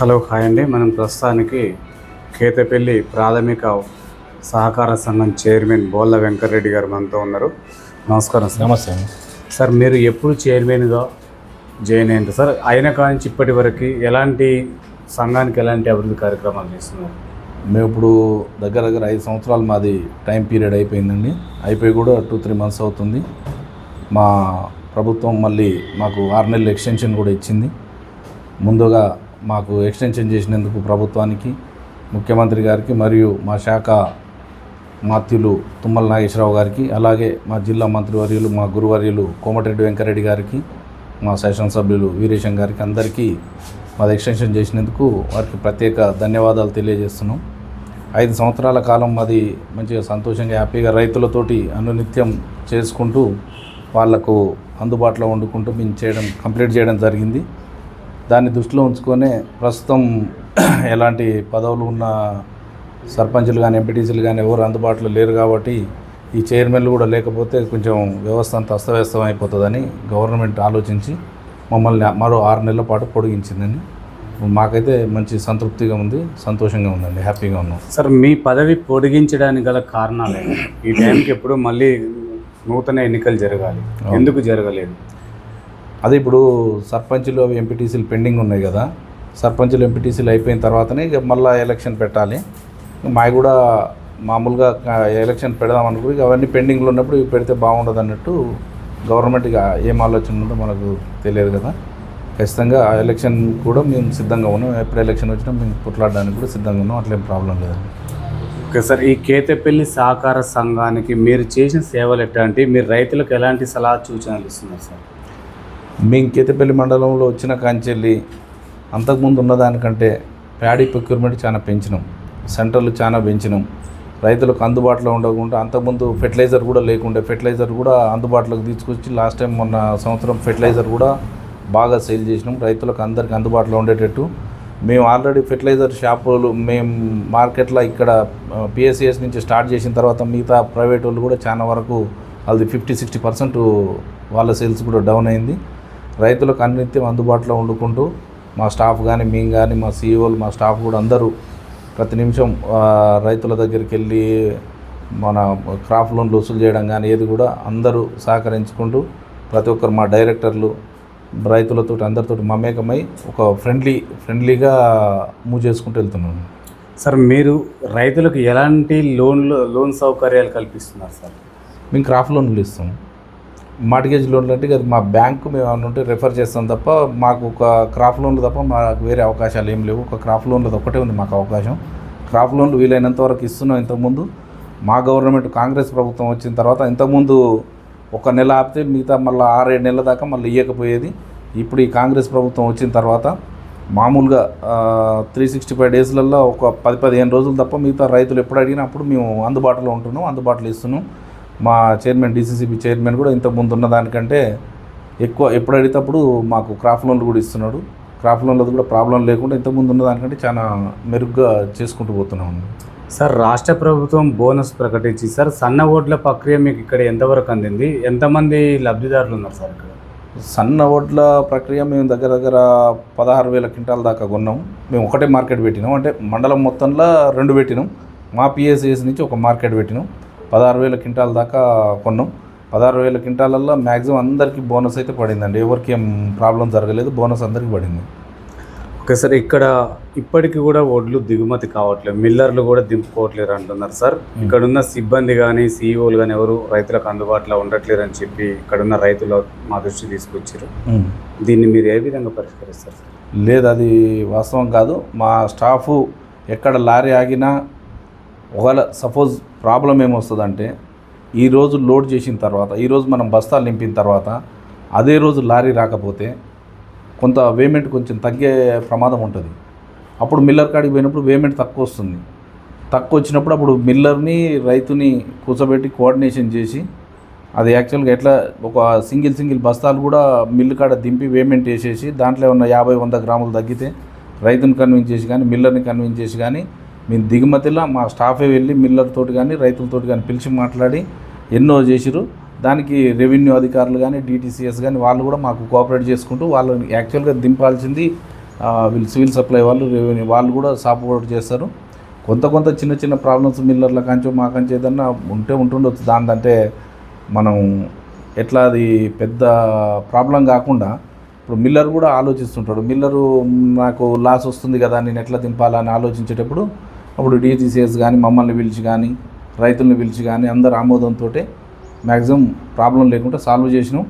Hello hi అండి. మనం ప్రస్తుతానికి కేతపల్లి ప్రాథమిక సహకార సంఘం చైర్మన్ బోళ్ళ వెంకటరెడ్డి గారు మనతో ఉన్నారు. నమస్కారం సార్. నమస్తే అండి. సార్, మీరు ఎప్పుడు చైర్మన్గా జాయిన్ అయ్యారు సార్? అయిన కానించి ఇప్పటి వరకు సంఘానికి ఎలాంటి అభివృద్ధి కార్యక్రమాలు చేస్తున్నారు? మేము ఇప్పుడు దగ్గర 5 సంవత్సరాలు మాది టైం పీరియడ్ అయిపోయిందండి. అయిపోయి కూడా 2-3 మంత్స్ అవుతుంది. మా ప్రభుత్వం మళ్ళీ మాకు 6 నెలలు ఎక్స్టెన్షన్ కూడా ఇచ్చింది. ముందుగా మాకు ఎక్స్టెన్షన్ చేసినందుకు ప్రభుత్వానికి, ముఖ్యమంత్రి గారికి మరియు మా శాఖ మాత్యులు తుమ్మల నాగేశ్వరరావు గారికి, అలాగే మా జిల్లా మంత్రివర్యులు మా గురువర్యులు కోమటిరెడ్డి వెంకరెడ్డి గారికి, మా శాసనసభ్యులు వీరేశం గారికి, అందరికీ మాది ఎక్స్టెన్షన్ చేసినందుకు వారికి ప్రత్యేక ధన్యవాదాలు తెలియజేస్తున్నాం. 5 సంవత్సరాల కాలం మాది మంచిగా సంతోషంగా హ్యాపీగా రైతులతోటి అనునిత్యం చేసుకుంటూ వాళ్లకు అందుబాటులో వండుకుంటూ మేము కంప్లీట్ చేయడం జరిగింది. దాన్ని దృష్టిలో ఉంచుకొనే ప్రస్తుతం ఎలాంటి పదవులు ఉన్న సర్పంచులు కానీ ఎంపీటీసీలు కానీ ఎవరు అందుబాటులో లేరు కాబట్టి ఈ చైర్మన్లు కూడా లేకపోతే కొంచెం వ్యవస్థ అంతా అస్తవ్యస్తం అయిపోతుందని గవర్నమెంట్ ఆలోచించి మమ్మల్ని మరో 6 నెలల పాటు పొడిగించిందని మాకైతే మంచి సంతృప్తిగా ఉంది, సంతోషంగా ఉందండి, హ్యాపీగా ఉన్నాం. సార్, మీ పదవి పొడిగించడానికి గల కారణాలు ఈ టైంకి ఎప్పుడు మళ్ళీ నూతన ఎన్నికలు జరగాలి, ఎందుకు జరగలేదు? అదే ఇప్పుడు సర్పంచులు ఎంపీటీసీలు పెండింగ్ ఉన్నాయి కదా, సర్పంచులు ఎంపీటీసీలు అయిపోయిన తర్వాతనే ఇక మళ్ళీ ఎలక్షన్ పెట్టాలి. మాకు కూడా మామూలుగా ఎలక్షన్ పెడదాం అనుకుని అవన్నీ పెండింగ్లో ఉన్నప్పుడు ఇవి పెడితే బాగుండదు అన్నట్టు గవర్నమెంట్ ఇక ఏం ఆలోచన ఉందో మనకు తెలియదు కదా. ఖచ్చితంగా ఆ ఎలక్షన్ కూడా మేము సిద్ధంగా ఉన్నాం. ఎప్పుడు ఎలక్షన్ వచ్చినా మేము పుట్లాడడానికి కూడా సిద్ధంగా ఉన్నాం. అట్లేం ప్రాబ్లం లేదండి. ఓకే సార్, ఈ కేతపల్లి సహకార సంఘానికి మీరు చేసిన సేవలు ఎట్లాంటి, మీరు రైతులకు ఎలాంటి సలహా సూచనలు ఇస్తున్నారు సార్? మేము కేతపల్లి మండలంలో వచ్చిన కాంచెల్లి అంతకుముందు ఉన్నదానికంటే ప్యాడీ ప్రొక్యూర్మెంట్ చాలా పెంచినాం, సెంటర్లు చాలా పెంచినాం. రైతులకు అందుబాటులో ఉండకుండా అంతకుముందు ఫెర్టిలైజర్ కూడా లేకుండే, ఫెర్టిలైజర్ కూడా అందుబాటులోకి తీసుకొచ్చి లాస్ట్ టైం మొన్న సంవత్సరం ఫెర్టిలైజర్ కూడా బాగా సేల్ చేసినాం. రైతులకు అందరికీ అందుబాటులో ఉండేటట్టు మేము ఆల్రెడీ ఫెర్టిలైజర్ షాపులు మేము మార్కెట్లో ఇక్కడ పిఎస్సిఎస్ నుంచి స్టార్ట్ చేసిన తర్వాత మిగతా ప్రైవేట్ వాళ్ళు కూడా చాలా వరకు అది 50-60% వాళ్ళ సేల్స్ కూడా డౌన్ అయింది. రైతులకు అన్నిత్యం అందుబాటులో వండుకుంటూ మా స్టాఫ్ కానీ మేము కానీ మా సీఈఓలు మా స్టాఫ్ కూడా అందరూ ప్రతి నిమిషం రైతుల దగ్గరికి వెళ్ళి మన క్రాప్ లోన్లు వసూలు చేయడం కానీ ఏది కూడా అందరూ సహకరించుకుంటూ ప్రతి ఒక్కరు మా డైరెక్టర్లు రైతులతో అందరితో మమేకమై ఒక ఫ్రెండ్లీగా మూవ్ చేసుకుంటూ వెళ్తున్నాము. సార్, మీరు రైతులకు ఎలాంటి లోన్ సౌకర్యాలు కల్పిస్తున్నారు సార్? మేము క్రాప్ లోన్లు ఇస్తాం. మార్టిగేజ్ లోన్లు అంటే అది మా బ్యాంకు మేము ఏమైనా ఉంటే రెఫర్ చేస్తాం తప్ప మాకు ఒక క్రాప్ లోన్లు తప్ప మాకు వేరే అవకాశాలు ఏం లేవు. ఒక క్రాప్ లోన్లు ఒక్కటే ఉంది మాకు అవకాశం. క్రాప్ లోన్లు వీలైనంత వరకు ఇస్తున్నాం. ఇంతకుముందు మా గవర్నమెంట్ కాంగ్రెస్ ప్రభుత్వం వచ్చిన తర్వాత ఇంతకుముందు 1 నెల ఆపితే మిగతా మళ్ళీ 6-7 నెలల దాకా మళ్ళీ ఇవ్వకపోయేది. ఇప్పుడు ఈ కాంగ్రెస్ ప్రభుత్వం వచ్చిన తర్వాత మామూలుగా 365 డేస్లలో ఒక 10-15 రోజులు తప్ప మిగతా రైతులు ఎప్పుడు అడిగినా అప్పుడు మేము అందుబాటులో ఉంటున్నాం, అందుబాటులో ఇస్తున్నాం. మా చైర్మన్ డీసీసీబీ చైర్మన్ కూడా ఇంతకుముందు ఉన్న దానికంటే ఎక్కువ ఎప్పుడు అడిగేటప్పుడు మాకు క్రాప్ లోన్లు కూడా ఇస్తున్నాడు. క్రాప్ లోన్లది కూడా ప్రాబ్లం లేకుండా ఇంతకుముందు ఉన్న దానికంటే చాలా మెరుగ్గా చేసుకుంటూ పోతున్నాం. సార్, రాష్ట్ర ప్రభుత్వం బోనస్ ప్రకటించి సార్ సన్న ఓట్ల ప్రక్రియ మీకు ఇక్కడ ఎంతవరకు అందింది? ఎంతమంది లబ్ధిదారులు ఉన్నారు సార్ ఇక్కడ? సన్న ఓట్ల ప్రక్రియ మేము దగ్గర 16,000 క్వింటాల దాకా కొన్నాం. మేము ఒకటే మార్కెట్ పెట్టినాం, అంటే మండలం మొత్తంలో 2 పెట్టినాం. మా పిఎస్సిఎస్ నుంచి ఒక మార్కెట్ పెట్టినాం. 16,000 క్వింటాల దాకా కొన్నాం. 16,000 క్వింటాలల్లో మ్యాక్సిమం అందరికీ బోనస్ అయితే పడిందండి. ఎవరికి ఏం ప్రాబ్లం జరగలేదు, బోనస్ అందరికీ పడింది. ఓకే సార్, ఇక్కడ ఇప్పటికీ కూడా వడ్లు దిగుమతి కావట్లేదు, మిల్లర్లు కూడా దింపుకోవట్లేరు అంటున్నారు సార్. ఇక్కడున్న సిబ్బంది కానీ సీఈఓలు కానీ ఎవరు రైతులకు అందుబాటులో ఉండట్లేరు అని చెప్పి ఇక్కడున్న రైతులు మా దృష్టి తీసుకొచ్చారు. దీన్ని మీరు ఏ విధంగా పరిష్కరిస్తారు సార్? లేదు, అది వాస్తవం కాదు. మా స్టాఫు ఎక్కడ లారీ ఆగినా ఒకవేళ సపోజ్ ప్రాబ్లం ఏమొస్తుందంటే ఈరోజు లోడ్ చేసిన తర్వాత, ఈరోజు మనం బస్తాలు నింపిన తర్వాత అదే రోజు లారీ రాకపోతే కొంత పేమెంట్ కొంచెం తగ్గే ప్రమాదం ఉంటుంది. అప్పుడు మిల్లర్ కాడికి పోయినప్పుడు పేమెంట్ తక్కువ వస్తుంది. తక్కువ వచ్చినప్పుడు అప్పుడు మిల్లర్ని రైతుని కూర్చోబెట్టి కోఆర్డినేషన్ చేసి అది యాక్చువల్గా ఎట్లా ఒక సింగిల్ బస్తాలు కూడా మిల్లు కాడ దింపి పేమెంట్ వేసేసి దాంట్లో ఏమన్నా 50-100 గ్రాములు తగ్గితే రైతుని కన్విన్స్ చేసి కానీ మిల్లర్ని కన్విన్స్ చేసి కానీ మేము దిగుమతిలో మా స్టాఫే వెళ్ళి మిల్లర్తో కానీ రైతులతో కానీ పిలిచి మాట్లాడి ఎన్నో చేసిరు. దానికి రెవెన్యూ అధికారులు కానీ డిటిసిఎస్ కానీ వాళ్ళు కూడా మాకు కోఆపరేట్ చేసుకుంటూ వాళ్ళని యాక్చువల్గా దింపాల్సింది వీళ్ళు సివిల్ సప్లై వాళ్ళు, రెవెన్యూ వాళ్ళు కూడా సపోర్ట్ చేస్తారు. కొంత చిన్న చిన్న ప్రాబ్లమ్స్ మిల్లర్ల కంచో మా కంచో ఏదన్నా ఉంటుండొచ్చు. దానికంటే మనం ఎట్లా అది పెద్ద ప్రాబ్లం కాకుండా ఇప్పుడు మిల్లర్ కూడా ఆలోచిస్తుంటాడు. మిల్లరు నాకు లాస్ వస్తుంది కదా, నేను ఎట్లా దింపాలని ఆలోచించేటప్పుడు అప్పుడు DTCS కానీ మమ్మల్ని పిలిచి కానీ రైతులను పిలిచి కానీ అందరు ఆమోదంతో మ్యాక్సిమం ప్రాబ్లం లేకుండా సాల్వ్ చేసినాం.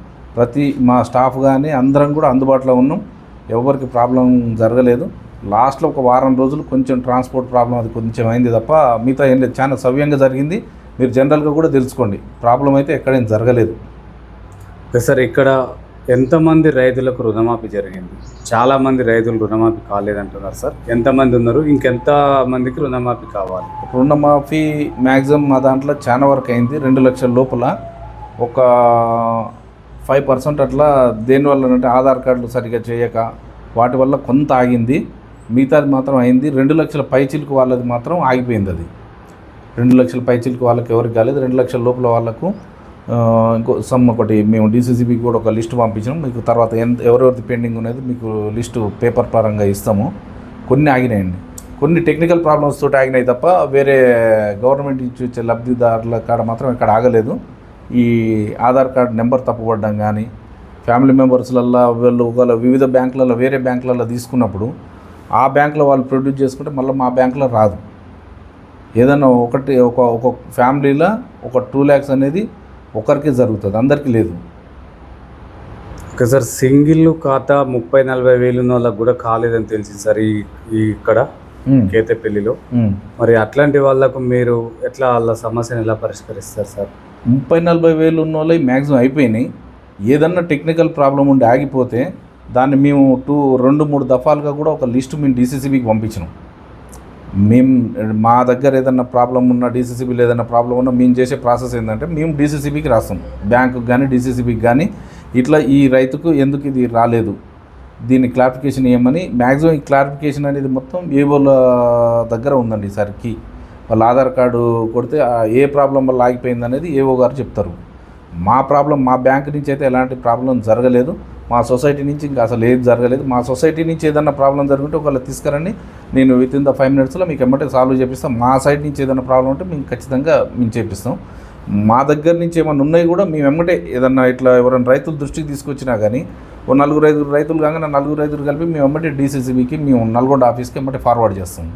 మా స్టాఫ్ కానీ అందరం కూడా అందుబాటులో ఉన్నాం. ఎవరికి ప్రాబ్లం జరగలేదు. లాస్ట్లో ఒక వారం రోజులు కొంచెం ట్రాన్స్పోర్ట్ ప్రాబ్లం అది కొంచెం అయింది తప్ప మిగతా ఏం లేదు. చాలా సవ్యంగా జరిగింది. మీరు జనరల్గా కూడా తెలుసుకోండి, ప్రాబ్లం అయితే ఎక్కడేం జరగలేదు. సార్ ఇక్కడ ఎంతమంది రైతులకు రుణమాఫీ జరిగింది? చాలామంది రైతులు రుణమాఫీ కాలేదంటున్నారు సార్. ఎంతమంది ఉన్నారు? ఇంకెంత మందికి రుణమాఫీ కావాలి? రుణమాఫీ మ్యాక్సిమం మా దాంట్లో చాలా వరకు అయింది. 2 లక్షల లోపల ఒక 5% అట్లా దేనివల్ల అంటే ఆధార్ కార్డులు సరిగ్గా చేయక వాటి వల్ల కొంత ఆగింది. మిగతాది మాత్రం అయింది. 2 లక్షల పైచిలకు వాళ్ళది మాత్రం ఆగిపోయింది. అది 2 లక్షల పైచిలకు వాళ్ళకి ఎవరికి కాలేదు. 2 లక్షల లోపల వాళ్ళకు ఇంకో ఒకటి మేము DCCBకి కూడా ఒక లిస్టు పంపించాం. మీకు తర్వాత ఎవరెవరిది పెండింగ్ ఉన్నది మీకు లిస్టు పేపర్ పరంగా ఇస్తాము. కొన్ని ఆగినాయండి, కొన్ని టెక్నికల్ ప్రాబ్లమ్స్ తోటి ఆగినాయి తప్ప వేరే గవర్నమెంట్ నుంచి వచ్చే లబ్ధిదారుల కాడ మాత్రం ఇక్కడ ఆగలేదు. ఈ ఆధార్ కార్డు నెంబర్ తప్పుపడడం కానీ, ఫ్యామిలీ మెంబర్స్లల్లో వీళ్ళు ఒకవేళ వివిధ బ్యాంకులలో వేరే బ్యాంకులలో తీసుకున్నప్పుడు ఆ బ్యాంకులో వాళ్ళు ప్రొడ్యూస్ చేసుకుంటే మళ్ళీ మా బ్యాంకులో రాదు. ఏదన్నా ఒక ఫ్యామిలీలో ఒక 2 lakhs అనేది ఒకరికి జరుగుతుంది, అందరికీ లేదు. ఓకే సార్, సింగిల్ ఖాతా 30-40 వేలు ఉన్న వాళ్ళకి కూడా కాలేదని తెలిసింది సార్ ఇక్కడ కేతపల్లిలో. మరి అట్లాంటి వాళ్ళకు మీరు ఎట్లా వాళ్ళ సమస్యను ఎలా పరిష్కరిస్తారు సార్? 30-40 వేలు ఉన్న వాళ్ళవి మ్యాక్సిమం అయిపోయినాయి. ఏదన్నా టెక్నికల్ ప్రాబ్లం ఉండి ఆగిపోతే దాన్ని మేము 2-3 దఫాలుగా కూడా ఒక లిస్టు మేము DCCBకి పంపించినాం. మా దగ్గర ఏదన్నా ప్రాబ్లం ఉన్నా, DCCBలో ఏదైనా ప్రాబ్లం ఉన్నా మేము చేసే ప్రాసెస్ ఏంటంటే మేము DCCBకి రాస్తాం, బ్యాంకుకి కానీ DCCBకి కానీ, ఇట్లా ఈ రైతుకు ఎందుకు ఇది రాలేదు, దీన్ని క్లారిఫికేషన్ ఇవ్వమని. మ్యాక్సిమం ఈ క్లారిఫికేషన్ అనేది మొత్తం ఏవోల దగ్గర ఉందండి ఈసారికి. వాళ్ళ ఆధార్ కార్డు కొడితే ఏ ప్రాబ్లం వల్ల ఆగిపోయింది అనేది ఏవో గారు చెప్తారు. మా బ్యాంక్ నుంచి అయితే ఎలాంటి ప్రాబ్లం జరగలేదు. మా సొసైటీ నుంచి ఇంకా అసలు ఏది జరగలేదు. మా సొసైటీ నుంచి ఏదైనా ప్రాబ్లం జరుగుంటే ఒకవేళ తీసుకురండి, నేను వితిన్ ద 5 minutesలో మీకు ఎమ్మటే సాల్వ్ చేపిస్తాం. మా సైడ్ నుంచి ఏదైనా ప్రాబ్లం ఉంటే మేము ఖచ్చితంగా చేపిస్తాం. మా దగ్గర నుంచి ఏమైనా ఉన్నాయి కూడా మేము ఎమ్మటే ఏదన్నా ఇట్లా ఎవరైనా రైతుల దృష్టికి తీసుకొచ్చినా కానీ ఓ 4 రైతులు కాగా 4 రైతులు కలిపి మేము ఎమ్మటే DCCBకి మేము నల్గొండ ఆఫీస్కి ఎమ్మటే ఫార్వర్డ్ చేస్తాం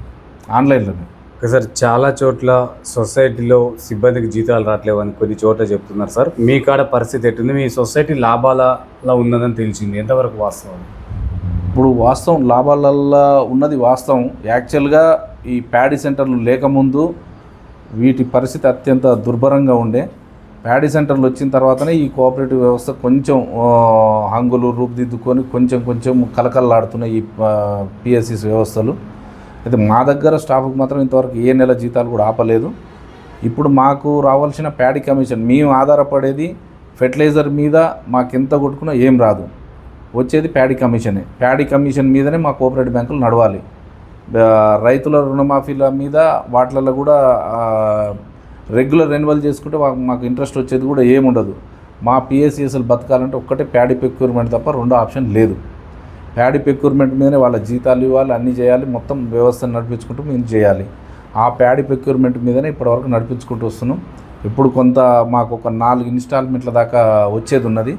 ఆన్లైన్లో. సార్ చాలా చోట్ల సొసైటీలో సిబ్బందికి జీతాలు రావట్లేవని కొన్ని చోట్ల చెప్తున్నారు సార్. మీ కాడ పరిస్థితి ఎట్టుంది? మీ సొసైటీ లాభాలలో ఉన్నదని తెలిసింది, ఎంతవరకు వాస్తవం? ఇప్పుడు వాస్తవం లాభాలల్లో ఉన్నది వాస్తవం. యాక్చువల్గా ఈ ప్యాడీ సెంటర్లు లేకముందు వీటి పరిస్థితి అత్యంత దుర్భరంగా ఉండే. ప్యాడీ సెంటర్లు వచ్చిన తర్వాతనే ఈ కోఆపరేటివ్ వ్యవస్థ కొంచెం హంగులు రూపుదిద్దుకొని కొంచెం కలకల్లాడుతున్నాయి ఈ PSCs వ్యవస్థలు. అయితే మా దగ్గర స్టాఫ్కి మాత్రం ఇంతవరకు ఏ నెల జీతాలు కూడా ఆపలేదు. ఇప్పుడు మాకు రావాల్సిన ప్యాడీ కమిషన్, మేము ఆధారపడేది ఫెర్టిలైజర్ మీద, మాకెంత కొట్టుకున్నా ఏం రాదు, వచ్చేది ప్యాడీ కమిషనే. ప్యాడీ కమిషన్ మీదనే మా కోఆపరేటివ్ బ్యాంకులు నడవాలి. రైతుల రుణమాఫీల మీద వాటిలలో కూడా రెగ్యులర్ రెన్యువల్ చేసుకుంటే మాకు ఇంట్రెస్ట్ వచ్చేది కూడా ఏముండదు. మా PSCSలు బతకాలంటే ఒక్కటే ప్యాడీ ప్రొక్యూర్మెంట్ తప్ప రెండో ఆప్షన్ లేదు. ప్యాడీ ప్రొక్యూర్మెంట్ మీదనే వాళ్ళ జీతాలు ఇవ్వాలి, అన్నీ చేయాలి, మొత్తం వ్యవస్థను నడిపించుకుంటూ మేము చేయాలి. ఆ ప్యాడీ ప్రొక్యూర్మెంట్ మీదనే ఇప్పటివరకు నడిపించుకుంటూ వస్తున్నాం. ఇప్పుడు కొంత మాకు ఒక 4 ఇన్స్టాల్మెంట్ల దాకా వచ్చేది ఉన్నది.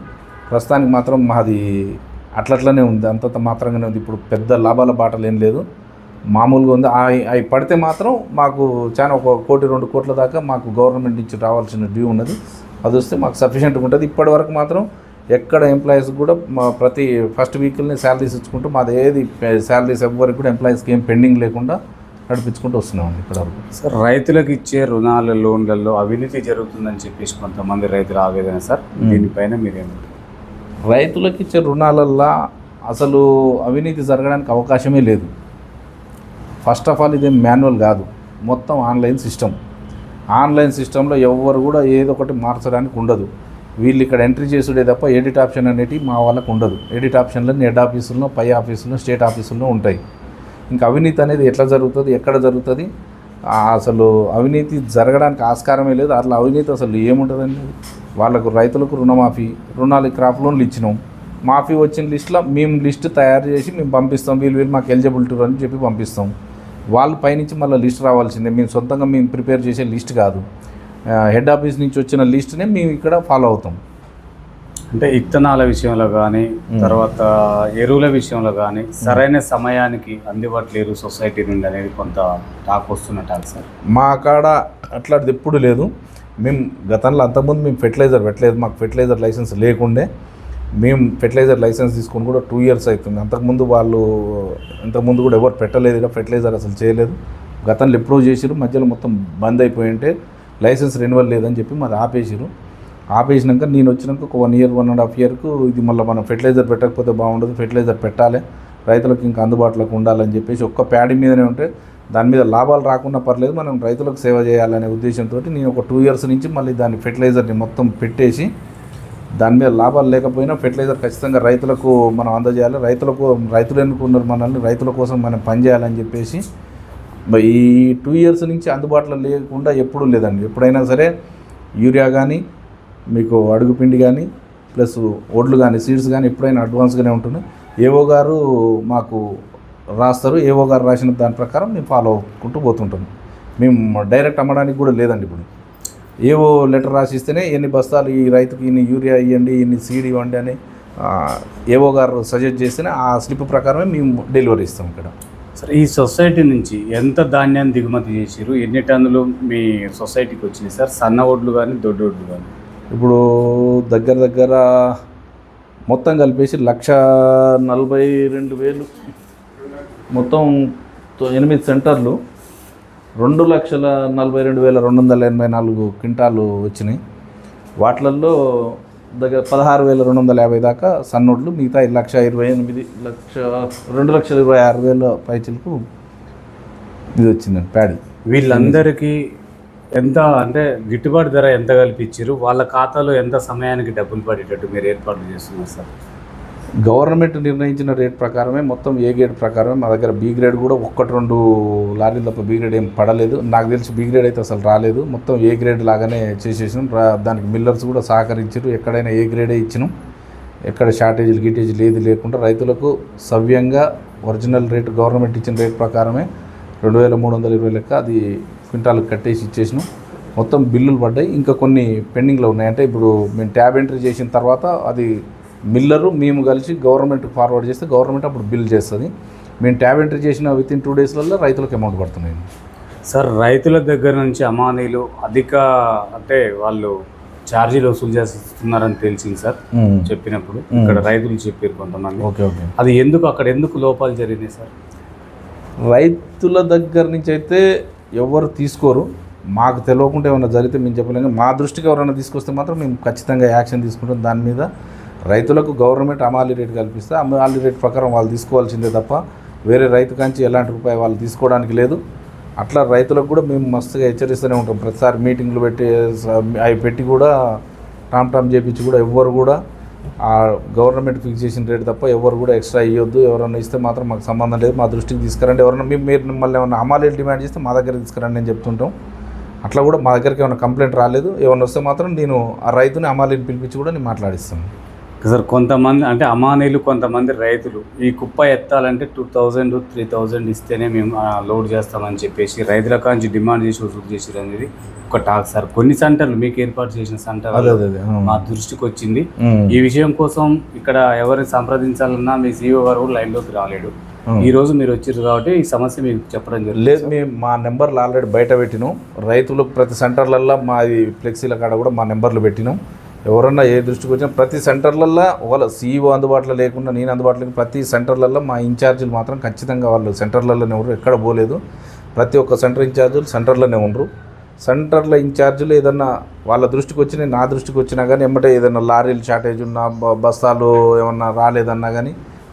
ప్రస్తుతానికి మాత్రం మాది అట్లనే ఉంది, అంతంత మాత్రంగానే ఉంది. ఇప్పుడు పెద్ద లాభాల బాటలు ఏం లేదు, మామూలుగా ఉంది. అవి పడితే మాత్రం మాకు చాలా 1 కోటి 2 కోట్ల దాకా మాకు గవర్నమెంట్ నుంచి రావాల్సిన డ్యూ ఉన్నది. అది వస్తే మాకు సఫిషియెంట్గా ఉంటుంది. ఇప్పటి వరకు మాత్రం ఎక్కడ ఎంప్లాయీస్ కూడా ప్రతి ఫస్ట్ వీక్ని శాలరీస్ ఇచ్చుకుంటూ మాది ఏది శాలరీస్ ఎవరికి కూడా ఎంప్లాయీస్కి ఏం పెండింగ్ లేకుండా నడిపించుకుంటూ వస్తున్నామండి ఇప్పటివరకు. సార్ రైతులకు ఇచ్చే రుణాల లోన్లలో అవినీతి జరుగుతుందని చెప్పేసి కొంతమంది రైతులు ఆవేదన సార్, దీనిపైన మీరేమంటారు? రైతులకు ఇచ్చే రుణాలల్లో అసలు అవినీతి జరగడానికి అవకాశమే లేదు. ఫస్ట్ ఆఫ్ ఆల్ ఇదేం మాన్యువల్ కాదు, మొత్తం ఆన్లైన్ సిస్టమ్. ఆన్లైన్ సిస్టంలో ఎవరు కూడా ఏదో ఒకటి మార్చడానికి ఉండదు. వీళ్ళు ఇక్కడ ఎంట్రీ చేసుడే తప్ప ఎడిట్ ఆప్షన్ అనేటివి మా వాళ్ళకు ఉండదు. ఎడిట్ ఆప్షన్లన్నీ హెడ్ ఆఫీసుల్లో, పై ఆఫీసుల్లో, స్టేట్ ఆఫీసుల్లో ఉంటాయి. ఇంకా అవినీతి అనేది ఎట్లా జరుగుతుంది, ఎక్కడ జరుగుతుంది, అసలు అవినీతి జరగడానికి ఆస్కారమే లేదు. అట్లా అవినీతి అసలు ఏముంటుందండి? వాళ్ళకు రైతులకు రుణమాఫీ, రుణాలు క్రాప్ లోన్లు ఇచ్చినాం, మాఫీ వచ్చిన లిస్టులో మేము లిస్ట్ తయారు చేసి మేము పంపిస్తాం, వీళ్ళు మాకు ఎలిజిబిలిటీ అని చెప్పి పంపిస్తాం. వాళ్ళు పైనుంచి మళ్ళీ లిస్ట్ రావాల్సిందే, మేము సొంతంగా మేము ప్రిపేర్ చేసే లిస్ట్ కాదు. హెడ్ ఆఫీస్ నుంచి వచ్చిన లిస్ట్నే మేము ఇక్కడ ఫాలో అవుతాం. అంటే ఇత్తనాల విషయంలో కానీ తర్వాత ఎరువుల విషయంలో కానీ సరైన సమయానికి అందుబాటులో సొసైటీ నుండి అనేది కొంత టాక్ వస్తున్నట్టు సార్. మా కాడ అట్లాంటిది ఎప్పుడు లేదు. మేము గతంలో అంతకుముందు మేము ఫెర్టిలైజర్ పెట్టలేదు, మాకు ఫెర్టిలైజర్ లైసెన్స్ లేకుండే. మేము ఫెర్టిలైజర్ లైసెన్స్ తీసుకొని కూడా 2 years అవుతుంది. ఇంతకుముందు కూడా ఎవరు పెట్టలేదు, ఇక్కడ ఫెర్టిలైజర్ అసలు చేయలేదు. గతంలో ఎప్పుడో చేసిరు, మధ్యలో మొత్తం బంద్ అయిపోయి ఉంటే లైసెన్స్ రెన్యువల్ లేదని చెప్పి మాది ఆపేసినాక నేను వచ్చినాక ఒక 1 year 1.5 yearకు ఇది మళ్ళీ మనం ఫెర్టిలైజర్ పెట్టకపోతే బాగుండదు, ఫెర్టిలైజర్ పెట్టాలి, రైతులకు ఇంకా అందుబాటులోకి ఉండాలని చెప్పేసి ఒక్క ప్యాడీ మీదనే ఉంటే దాని మీద లాభాలు రాకుండా పర్లేదు, మనం రైతులకు సేవ చేయాలనే ఉద్దేశంతో నేను ఒక 2 years నుంచి మళ్ళీ దాన్ని ఫెర్టిలైజర్ని మొత్తం పెట్టేసి దాని మీద లాభాలు లేకపోయినా ఫెర్టిలైజర్ ఖచ్చితంగా రైతులకు మనం అందజేయాలి, రైతులు ఎన్నుకున్నారు మనల్ని, రైతుల కోసం మనం పనిచేయాలని చెప్పేసి ఈ 2 years నుంచి అందుబాటులో లేకుండా ఎప్పుడూ లేదండి. ఎప్పుడైనా సరే యూరియా కానీ మీకు అడుగుపిండి కానీ ప్లస్ ఒడ్లు కానీ సీడ్స్ కానీ ఎప్పుడైనా అడ్వాన్స్గానే ఉంటుంది. ఏవో గారు మాకు రాస్తారు, ఏవో గారు రాసిన దాని ప్రకారం మేము ఫాలో అవ్వుకుంటూ పోతుంటాం. మేము డైరెక్ట్ అమ్మడానికి కూడా లేదండి. ఇప్పుడు ఏవో లెటర్ రాసిస్తేనే ఎన్ని బస్తాలు ఈ రైతుకి ఇన్ని యూరియా ఇవ్వండి, ఇన్ని సీడ్ ఇవ్వండి అని ఏవో గారు సజెస్ట్ చేస్తేనే ఆ స్లిప్ ప్రకారమే మేము డెలివరీ ఇస్తాం ఇక్కడ. సరే, ఈ సొసైటీ నుంచి ఎంత ధాన్యాన్ని దిగుమతి చేసిరు, ఎన్ని టన్నులు మీ సొసైటీకి వచ్చినాయి సార్? సన్న ఒడ్లు కానీ దొడ్డు ఒడ్లు కానీ? ఇప్పుడు దగ్గర మొత్తం కలిపేసి 1,42,000 మొత్తం 8 సెంటర్లు 2,42,284 క్వింటాలు వచ్చినాయి. వాటిల్లో దగ్గర 16,250 దాకా సన్నోడ్లు, మిగతా 2,26,000 పైచలకు ఇది వచ్చిందండి ప్యాడీ. వీళ్ళందరికీ ఎంత అంటే గిట్టుబాటు ధర ఎంత కల్పించారు, వాళ్ళ ఖాతాలో ఎంత సమయానికి డబ్బులు పడేటట్టు మీరు ఏర్పాట్లు చేస్తున్నారు సార్? గవర్నమెంట్ నిర్ణయించిన రేట్ ప్రకారమే మొత్తం ఏ గ్రేడ్ ప్రకారమే మా దగ్గర. బి గ్రేడ్ కూడా 1-2 లారీలు తప్ప బి గ్రేడ్ ఏం పడలేదు. నాకు తెలిసి బి గ్రేడ్ అయితే అసలు రాలేదు. మొత్తం ఏ గ్రేడ్ లాగానే చేసేసినాం. దానికి మిల్లర్స్ కూడా సహకరించారు. ఎక్కడైనా ఏ గ్రేడే ఇచ్చినాం, ఎక్కడ షార్టేజీలు గిటేజీలు ఏది లేకుండా రైతులకు సవ్యంగా ఒరిజినల్ రేటు గవర్నమెంట్ ఇచ్చిన రేట్ ప్రకారమే 2,320 లెక్క అది క్వింటాల్ కట్టేసి ఇచ్చేసినాం. మొత్తం బిల్లులు పడ్డాయి, ఇంకా కొన్ని పెండింగ్లో ఉన్నాయి. అంటే ఇప్పుడు మేము ట్యాబ్ ఎంట్రీ చేసిన తర్వాత అది మిల్లరు మేము కలిసి గవర్నమెంట్కి ఫార్వర్డ్ చేస్తే గవర్నమెంట్ అప్పుడు బిల్ చేస్తుంది. మేము ట్యాబ్ ఎంట్రీ చేసిన within 2 daysలలో రైతులకు అమౌంట్ పడుతున్నాయి. సార్, రైతుల దగ్గర నుంచి అమానీలు అధిక అంటే వాళ్ళు ఛార్జీలు వసూలు చేస్తున్నారని తెలిసింది సార్ చెప్పినప్పుడు. ఇక్కడ రైతులు చెప్పారు కొంతమంది. ఓకే. అది అక్కడ ఎందుకు లోపాలు జరిగినాయి సార్? రైతుల దగ్గర నుంచి అయితే ఎవరు తీసుకోరు. మాకు తెలియకుండా ఏమైనా జరిగితే మేము చెప్పలేము. మా దృష్టికి ఎవరైనా తీసుకొస్తే మాత్రం మేము ఖచ్చితంగా యాక్షన్ తీసుకుంటాం. దాని మీద రైతులకు గవర్నమెంట్ అమాలి రేటు కల్పిస్తే అమాలి రేటు ప్రకారం వాళ్ళు తీసుకోవాల్సిందే తప్ప వేరే రైతు కంచి ఎలాంటి రూపాయి వాళ్ళు తీసుకోవడానికి లేదు. అట్లా రైతులకు కూడా మేము మస్తుగా హెచ్చరిస్తూనే ఉంటాం. ప్రతిసారి మీటింగ్లు పెట్టి కూడా టామ్ చేపించి కూడా ఎవ్వరు కూడా ఆ గవర్నమెంట్ ఫిక్స్ చేసిన రేటు తప్ప ఎవరు కూడా ఎక్స్ట్రా ఇవ్వద్దు. ఎవరైనా ఇస్తే మాత్రం మాకు సంబంధం లేదు, మా దృష్టికి తీసుకురండి. ఎవరైనా మీరు మిమ్మల్ని ఏమైనా అమాలీలు డిమాండ్ చేస్తే మా దగ్గర తీసుకురండి అని చెప్తుంటాం. అట్లా కూడా మా దగ్గరికి ఏమైనా కంప్లైంట్ రాలేదు. ఏమైనా వస్తే మాత్రం నేను ఆ రైతుని అమాలీని పిలిపించి కూడా నేను మాట్లాడిస్తాను సార్. కొంతమంది అంటే అమానీలు, కొంతమంది రైతులు ఈ కుప్ప ఎత్తాలంటే 2,000 3,000 ఇస్తేనే మేము లోడ్ చేస్తామని చెప్పేసి రైతుల కాంచి డిమాండ్ చేసి వసూలు చేసారు అనేది ఒక టాక్ సార్. కొన్ని సెంటర్లు మీకు ఏర్పాటు చేసిన సెంటర్లు మా దృష్టికి వచ్చింది. ఈ విషయం కోసం ఇక్కడ ఎవరిని సంప్రదించాలన్నా మీ CEO గారు లైన్లోకి రాలేడు. ఈ రోజు మీరు వచ్చారు కాబట్టి ఈ సమస్య మీకు చెప్పడం జరిగింది. లేదు, మేము మా నెంబర్లు ఆల్రెడీ బయట పెట్టినాం. రైతులు ప్రతి సెంటర్లల్లో మాది ఫ్లెక్సీల కాడ కూడా మా నెంబర్లు పెట్టినాం. ఎవరన్నా ఏ దృష్టికి వచ్చినా ప్రతి సెంటర్లల్లో వాళ్ళ CEO అందుబాటులో లేకుండా నేను అందుబాటులో ప్రతి సెంటర్లలో మా ఇన్ఛార్జీలు మాత్రం ఖచ్చితంగా వాళ్ళు సెంటర్లలోనే ఉండరు, ఎక్కడ పోలేదు. ప్రతి ఒక్క సెంటర్ ఇన్ఛార్జీలు సెంటర్లోనే ఉండరు. సెంటర్ల ఇన్ఛార్జీలు ఏదన్నా వాళ్ళ దృష్టికి వచ్చినా నా దృష్టికి వచ్చినా కానీ ఎమ్మటే ఏదైనా లారీలు షార్టేజ్ ఉన్నా బస్తాలు ఏమన్నా రాలేదన్నా కానీ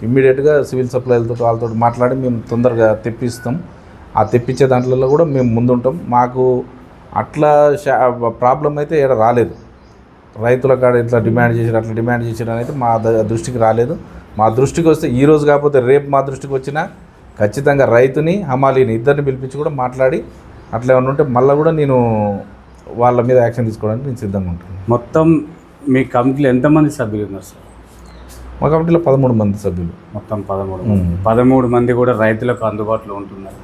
ఇమ్మీడియట్గా సివిల్ సప్లైలతో వాళ్ళతో మాట్లాడి మేము తొందరగా తెప్పిస్తాం. ఆ తెప్పించే దాంట్లో కూడా మేము ముందుంటాం. మాకు అట్లా ప్రాబ్లం అయితే ఏడ రాలేదు. రైతుల కాడ ఇట్లా డిమాండ్ చేసారు అయితే మా దృష్టికి రాలేదు. మా దృష్టికి వస్తే ఈరోజు కాకపోతే రేపు మా దృష్టికి వచ్చినా ఖచ్చితంగా రైతుని హమాలీని ఇద్దరిని పిలిపించి కూడా మాట్లాడి అట్లా ఏమన్నా ఉంటే మళ్ళీ కూడా నేను వాళ్ళ మీద యాక్షన్ తీసుకోవడానికి నేను సిద్ధంగా ఉంటాను. మొత్తం మీ కమిటీలో ఎంతమంది సభ్యులు ఉన్నారు సార్? మా కమిటీలో 13 మంది సభ్యులు. మొత్తం 13 మంది కూడా రైతులకు అందుబాటులో ఉంటున్నారు.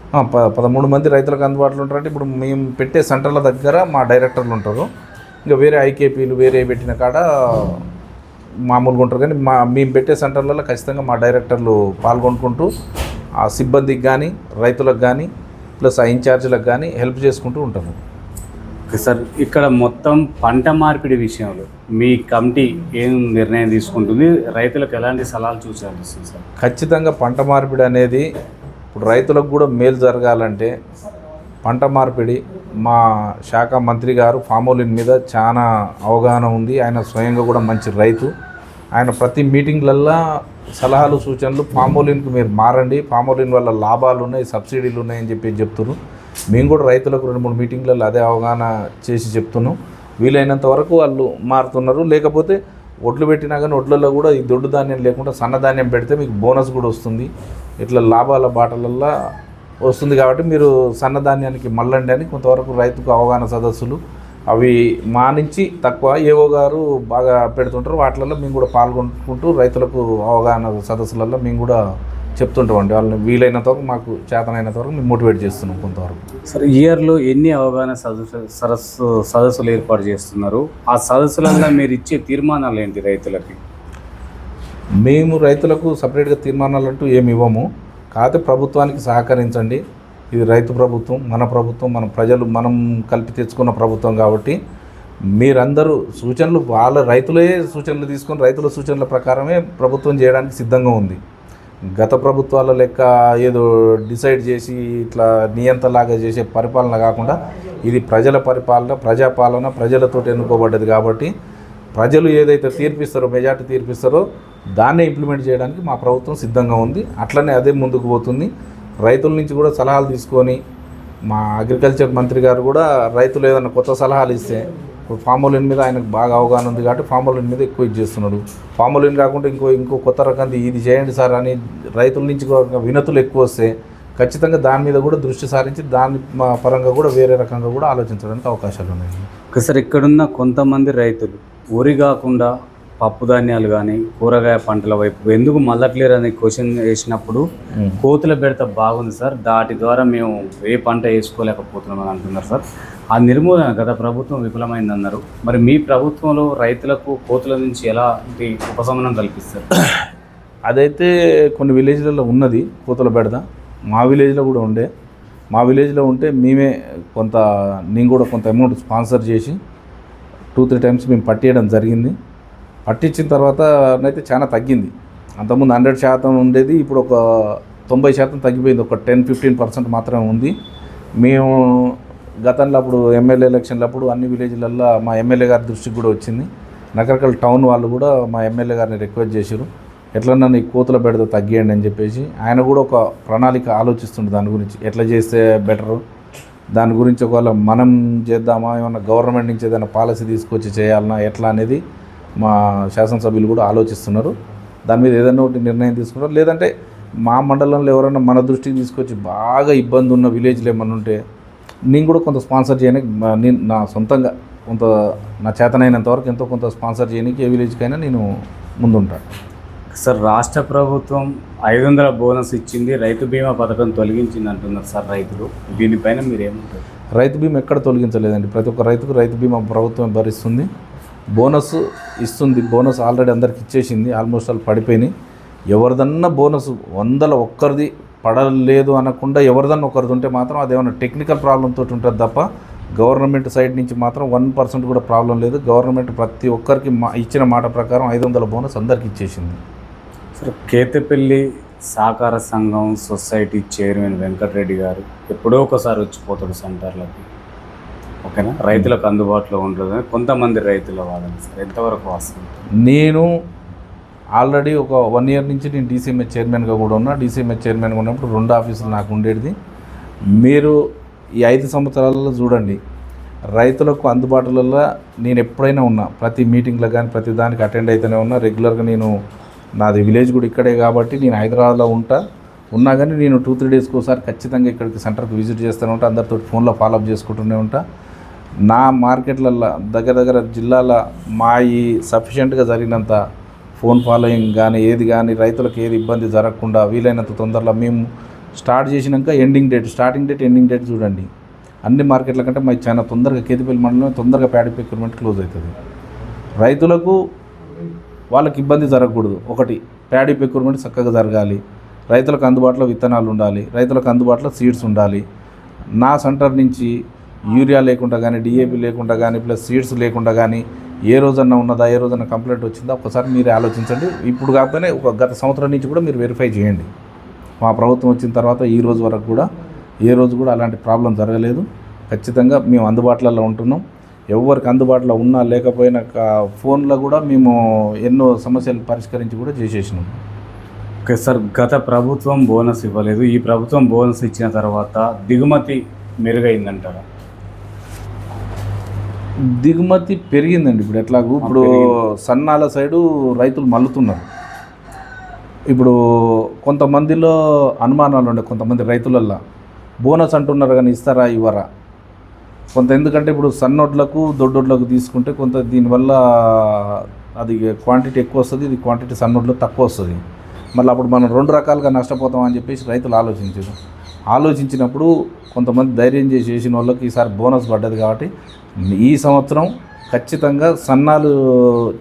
13 మంది రైతులకు అందుబాటులో ఉంటారంటే ఇప్పుడు మేము పెట్టే సెంటర్ల దగ్గర మా డైరెక్టర్లు ఉంటారు. ఇంకా వేరే ఐకేపీలు వేరే పెట్టిన కాడ మామూలుగా ఉంటారు. కానీ మేము పెట్టే సెంటర్లలో ఖచ్చితంగా మా డైరెక్టర్లు పాల్గొనుకుంటూ ఆ సిబ్బందికి కానీ రైతులకు కానీ ప్లస్ ఆ ఇన్ఛార్జీలకు కానీ హెల్ప్ చేసుకుంటూ ఉంటారు. ఓకే సార్, ఇక్కడ మొత్తం పంట మార్పిడి విషయంలో మీ కమిటీ ఏం నిర్ణయం తీసుకుంటుంది? రైతులకు ఎలాంటి సలహాలు సూచనలు సార్? ఖచ్చితంగా పంట మార్పిడి అనేది ఇప్పుడు రైతులకు కూడా మేలు జరగాలంటే పంట మార్పిడి మా శాఖ మంత్రి గారు ఫార్మోలిన్ మీద చాలా అవగాహన ఉంది. ఆయన స్వయంగా కూడా మంచి రైతు. ఆయన ప్రతి మీటింగ్లల్లో సలహాలు సూచనలు ఫార్మోలిన్కి మీరు మారండి, ఫార్మోలిన్ వల్ల లాభాలు ఉన్నాయి, సబ్సిడీలు ఉన్నాయని చెప్పి చెప్తున్నారు. మేము కూడా రైతులకు 2-3 మీటింగ్లలో అదే అవగాహన చేసి చెప్తున్నాం. వీలైనంత వరకు వాళ్ళు మారుతున్నారు. లేకపోతే ఒడ్లు పెట్టినా కానీ ఒడ్లలో కూడా ఈ దొడ్డు ధాన్యం లేకుండా సన్నధాన్యం పెడితే మీకు బోనస్ కూడా వస్తుంది, ఇట్లా లాభాల బాటలల్లో వస్తుంది. కాబట్టి మీరు సన్నధాన్యానికి మళ్ళండి అని కొంతవరకు రైతుకు అవగాహన సదస్సులు అవి మా నుంచి తక్కువ ఏవో గారు బాగా పెడుతుంటారు. వాటిలలో మేము కూడా పాల్గొనుకుంటూ రైతులకు అవగాహన సదస్సులలో మేము కూడా చెప్తుంటామండి. వాళ్ళని వీలైనంత వరకు మాకు చేతనైనంత వరకు మేము మోటివేట్ చేస్తున్నాం కొంతవరకు. సార్, ఇయర్లో ఎన్ని అవగాహన సదస్సులు ఏర్పాటు చేస్తున్నారు? ఆ సదస్సులలో మీరు ఇచ్చే తీర్మానాలు ఏంటి రైతులకి? మేము రైతులకు సపరేట్గా తీర్మానాలు అంటూ ఏమి ఇవ్వము. కాకపోతే ప్రభుత్వానికి సహకరించండి, ఇది రైతు ప్రభుత్వం, మన ప్రభుత్వం, మన ప్రజలు మనం కలిపి తెచ్చుకున్న ప్రభుత్వం కాబట్టి మీరందరూ సూచనలు వాళ్ళ రైతులే సూచనలు తీసుకొని రైతుల సూచనల ప్రకారమే ప్రభుత్వం చేయడానికి సిద్ధంగా ఉంది. గత ప్రభుత్వాల లెక్క ఏదో డిసైడ్ చేసి ఇట్లా నియంతలాగా చేసే పరిపాలన కాకుండా ఇది ప్రజల పరిపాలన, ప్రజాపాలన, ప్రజలతో ఎన్నుకోబడ్డది. కాబట్టి ప్రజలు ఏదైతే తీర్పిస్తారో, మెజార్టీ తీర్పిస్తారో దాన్నే ఇంప్లిమెంట్ చేయడానికి మా ప్రభుత్వం సిద్ధంగా ఉంది. అట్లనే అదే ముందుకు పోతుంది. రైతుల నుంచి కూడా సలహాలు తీసుకొని మా అగ్రికల్చర్ మంత్రి గారు కూడా రైతులు ఏదైనా కొత్త సలహాలు ఇస్తే, ఇప్పుడు ఫార్మోలిన్ మీద ఆయనకు బాగా అవగాహన ఉంది కాబట్టి ఫార్మోలిన్ మీద ఎక్కువ ఇది చేస్తున్నాడు. ఫార్మోలిన్ కాకుండా ఇంకో కొత్త రకంది ఇది చేయండి సార్ అని రైతుల నుంచి వినతులు ఎక్కువ వస్తే ఖచ్చితంగా దాని మీద కూడా దృష్టి సారించి దాని పరంగా కూడా వేరే రకంగా కూడా ఆలోచించడానికి అవకాశాలు ఉన్నాయి. సార్, ఇక్కడున్న కొంతమంది రైతులు వరి కాకుండా పప్పు ధాన్యాలు కానీ కూరగాయ పంటల వైపు ఎందుకు మళ్ళట్లేరు అని క్వశ్చన్ వేసినప్పుడు కోతుల బెడత బాగుంది సార్, దాటి ద్వారా మేము ఏ పంట వేసుకోలేకపోతున్నాం అని అంటున్నారు సార్. ఆ నిర్మూలన గత ప్రభుత్వం విఫలమైందన్నారు. మరి మీ ప్రభుత్వంలో రైతులకు కోతుల నుంచి ఎలాంటి ఉపశమనం కల్పిస్తారు? అదైతే కొన్ని విలేజ్లలో ఉన్నది కోతుల బెడద. మా విలేజ్లో కూడా ఉండే. మా విలేజ్లో ఉంటే మేమే నేను కూడా కొంత అమౌంట్ స్పాన్సర్ చేసి 2-3 టైమ్స్ మేము పట్టేయడం జరిగింది. పట్టించిన తర్వాత అయితే చాలా తగ్గింది. అంతకుముందు 100% ఉండేది, ఇప్పుడు ఒక 90% తగ్గిపోయింది. ఒక 10-15% మాత్రమే ఉంది. మేము గతంలో అప్పుడు ఎమ్మెల్యే ఎలక్షన్లప్పుడు అన్ని విలేజ్లల్లో మా ఎమ్మెల్యే గారి దృష్టికి కూడా వచ్చింది. నకరకల్ టౌన్ వాళ్ళు కూడా మా ఎమ్మెల్యే గారిని రిక్వెస్ట్ చేశారు, ఎట్లన్నా ఈ కోతుల బెడద తగ్గియండి అని చెప్పేసి. ఆయన కూడా ఒక ప్రణాళిక ఆలోచిస్తుండే దాని గురించి, ఎట్లా చేస్తే బెటరు, దాని గురించి ఒకవేళ మనం చేద్దామా, ఏమన్నా గవర్నమెంట్ నుంచి ఏదైనా పాలసీ తీసుకొచ్చి చేయాలన్నా ఎట్లా అనేది మా శాసనసభ్యులు కూడా ఆలోచిస్తున్నారు. దాని మీద ఏదైనా ఒకటి నిర్ణయం తీసుకుంటారు. లేదంటే మా మండలంలో ఎవరైనా మన దృష్టికి తీసుకొచ్చి బాగా ఇబ్బంది ఉన్న విలేజ్లు ఏమన్నా ఉంటే నేను కూడా కొంత స్పాన్సర్ చేయడానికి నేను నా సొంతంగా కొంత నా చేతనైనంత వరకు ఎంతో కొంత స్పాన్సర్ చేయడానికి ఏ విలేజ్కైనా నేను ముందుంటాను. సార్, రాష్ట్ర ప్రభుత్వం 500 బోనస్ ఇచ్చింది, రైతు బీమా పథకం తొలగించింది అంటున్నారు సార్ రైతులు. దీనిపైన మీరు ఏమంటారు? రైతు బీమా ఎక్కడ తొలగించలేదండి. ప్రతి ఒక్క రైతుకు రైతు బీమా ప్రభుత్వం భరిస్తుంది, బోనస్ ఇస్తుంది. బోనస్ ఆల్రెడీ అందరికి ఇచ్చేసింది, ఆల్మోస్ట్ ఆల్ పడిపోయినాయి. ఎవరిదన్నా బోనస్ 100లో ఒక్కరిది పడలేదు అనకుండా ఎవరిదన్నా ఒకరిది ఉంటే మాత్రం అదేమన్నా టెక్నికల్ ప్రాబ్లంతో ఉంటుంది తప్ప గవర్నమెంట్ సైడ్ నుంచి మాత్రం 1% కూడా ప్రాబ్లం లేదు. గవర్నమెంట్ ప్రతి ఒక్కరికి ఇచ్చిన మాట ప్రకారం 500 బోనస్ అందరికి ఇచ్చేసింది. సార్, కేతపల్లి సహకార సంఘం సొసైటీ చైర్మన్ వెంకటరెడ్డి గారు ఎప్పుడో ఒకసారి వచ్చిపోతాడు సెంటర్లకి, ఓకేనా, రైతులకు అందుబాటులో ఉంటుందని కొంతమంది రైతుల వాదన సార్, ఎంతవరకు వాస్తవం? నేను ఆల్రెడీ ఒక 1 ఇయర్ నుంచి నేను డీసీఎంహెచ్ చైర్మన్గా కూడా ఉన్నా. డీసీఎంహెచ్ చైర్మన్గా ఉన్నప్పుడు 2 ఆఫీసులు నాకు ఉండేది. మీరు ఈ 5 సంవత్సరాలలో చూడండి, రైతులకు అందుబాటులలో నేను ఎప్పుడైనా ఉన్నా, ప్రతి మీటింగ్లో కానీ ప్రతి దానికి అటెండ్ అయితేనే ఉన్నా. రెగ్యులర్గా నేను నాది విలేజ్ కూడా ఇక్కడే కాబట్టి నేను హైదరాబాద్లో ఉన్నా కానీ నేను 2-3 డేస్కి ఒకసారి ఖచ్చితంగా ఇక్కడికి సెంటర్కి విజిట్ చేస్తూనే ఉంటా. అందరితో ఫోన్లో ఫాలోఅప్ చేసుకుంటూనే ఉంటా. నా మార్కెట్లలో దగ్గర జిల్లాల మా ఈ సఫిషియెంట్గా జరిగినంత ఫోన్ ఫాలోయింగ్ కానీ ఏది కానీ రైతులకు ఏది ఇబ్బంది జరగకుండా వీలైనంత తొందరలో మేము స్టార్ట్ చేసినాక స్టార్టింగ్ డేట్ ఎండింగ్ డేట్ చూడండి. అన్ని మార్కెట్ల కంటే మాకు చాలా తొందరగా కేతిపల్లి మండలం తొందరగా ప్యాడీ ప్రొక్యూర్మెంట్ క్లోజ్ అవుతుంది. రైతులకు వాళ్ళకి ఇబ్బంది జరగకూడదు. ఒకటి, ప్యాడీ ప్రొక్యూర్మెంట్ చక్కగా జరగాలి, రైతులకు అందుబాటులో విత్తనాలు ఉండాలి, రైతులకు అందుబాటులో సీడ్స్ ఉండాలి. నా సెంటర్ నుంచి యూరియా లేకుండా కానీ, డిఏపి లేకుండా కానీ, ప్లస్ సీడ్స్ లేకుండా కానీ ఏ రోజన్నా ఉన్నదా, ఏ రోజన్నా కంప్లైంట్ వచ్చిందా ఒకసారి మీరే ఆలోచించండి. ఇప్పుడు కాకపోయినా ఒక గత సంవత్సరం నుంచి కూడా మీరు వెరిఫై చేయండి. మా ప్రభుత్వం వచ్చిన తర్వాత ఈ రోజు వరకు కూడా ఏ రోజు కూడా అలాంటి ప్రాబ్లం జరగలేదు. ఖచ్చితంగా మేము అందుబాటులో ఉంటున్నాం. ఎవరికి అందుబాటులో ఉన్నా లేకపోయినా ఫోన్లో కూడా మేము ఎన్నో సమస్యలు పరిష్కరించి కూడా చేసేసినాం. ఓకే సార్, గత ప్రభుత్వం బోనస్ ఇవ్వలేదు, ఈ ప్రభుత్వం బోనస్ ఇచ్చిన తర్వాత దిగుమతి మెరుగైందంటారా? దిగుమతి పెరిగిందండి. ఇప్పుడు ఎట్లాగూ ఇప్పుడు సన్నాల సైడు రైతులు మల్లుతున్నారు. ఇప్పుడు కొంతమందిలో అనుమానాలు ఉండే కొంతమంది రైతులల్లో బోనస్ అంటున్నారు కానీ ఇస్తారా ఇవ్వరా కొంత. ఎందుకంటే ఇప్పుడు సన్నోడ్లకు దొడ్డోడ్లకు తీసుకుంటే కొంత దీనివల్ల అది క్వాంటిటీ ఎక్కువ వస్తుంది, ఇది క్వాంటిటీ సన్నోడ్లో తక్కువ వస్తుంది. మళ్ళీ అప్పుడు మనం రెండు రకాలుగా నష్టపోతామని చెప్పేసి రైతులు ఆలోచించినప్పుడు కొంతమంది ధైర్యం చేసిన వాళ్ళకి ఈసారి బోనస్ పడ్డది. కాబట్టి ఈ సంవత్సరం ఖచ్చితంగా సన్నాలు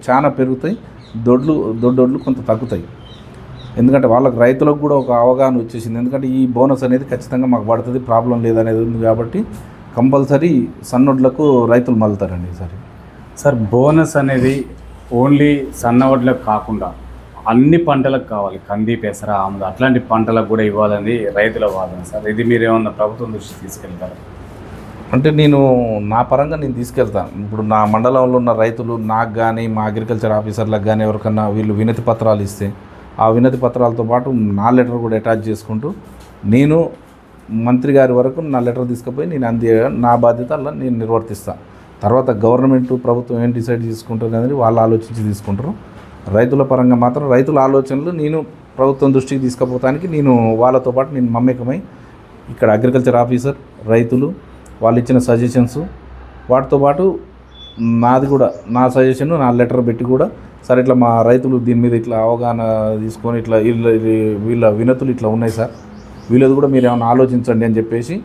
చాలా పెరుగుతాయి, దొడ్డోడ్లు కొంత తగ్గుతాయి. ఎందుకంటే వాళ్ళకి రైతులకు కూడా ఒక అవగాహన వచ్చేసింది. ఎందుకంటే ఈ బోనస్ అనేది ఖచ్చితంగా మాకు పడుతుంది, ప్రాబ్లం లేదనేది ఉంది. కాబట్టి కంపల్సరీ సన్నోడ్లకు రైతులు మలుతారండి ఈసారి. సార్, బోనస్ అనేది ఓన్లీ సన్నవడ్లకు కాకుండా అన్ని పంటలకు కావాలి, కంది, పెసర, ఆముద అట్లాంటి పంటలకు కూడా ఇవ్వాలని రైతుల వాదన సార్. ఇది మీరు ఏమన్నా ప్రభుత్వం దృష్టికి తీసుకెళ్తారా? అంటే నా పరంగా నేను తీసుకెళ్తాను. ఇప్పుడు నా మండలంలో ఉన్న రైతులు నాకు కానీ, మా అగ్రికల్చర్ ఆఫీసర్లకు కానీ ఎవరికన్నా వీళ్ళు వినతి పత్రాలు ఇస్తే ఆ వినతి పత్రాలతో పాటు నా లెటర్ కూడా అటాచ్ చేసుకుంటూ నేను మంత్రి గారి వరకు నా లెటర్ తీసుకుపోయి నేను నా బాధ్యత అలా నేను నిర్వర్తిస్తాను. తర్వాత గవర్నమెంట్ ప్రభుత్వం ఏం డిసైడ్ చేసుకుంటుంది అనేది వాళ్ళు ఆలోచించి తీసుకుంటారు. రైతుల పరంగా మాత్రం రైతుల ఆలోచనలు నేను ప్రభుత్వం దృష్టికి తీసుకుపోతానికి నేను వాళ్ళతో పాటు నేను మమ్మకమై ఇక్కడ అగ్రికల్చర్ ఆఫీసర్, రైతులు వాళ్ళు ఇచ్చిన సజెషన్స్ వాటితో పాటు నాది కూడా నా సజెషన్ నా లెటర్ పెట్టి కూడా సార్ ఇట్లా మా రైతులు దీని మీద ఇట్లా అవగాహన తీసుకొని ఇట్లా వీళ్ళ వినతులు ఇట్లా ఉన్నాయి సార్, వీళ్ళది కూడా మీరు ఏమైనా ఆలోచించండి అని చెప్పేసి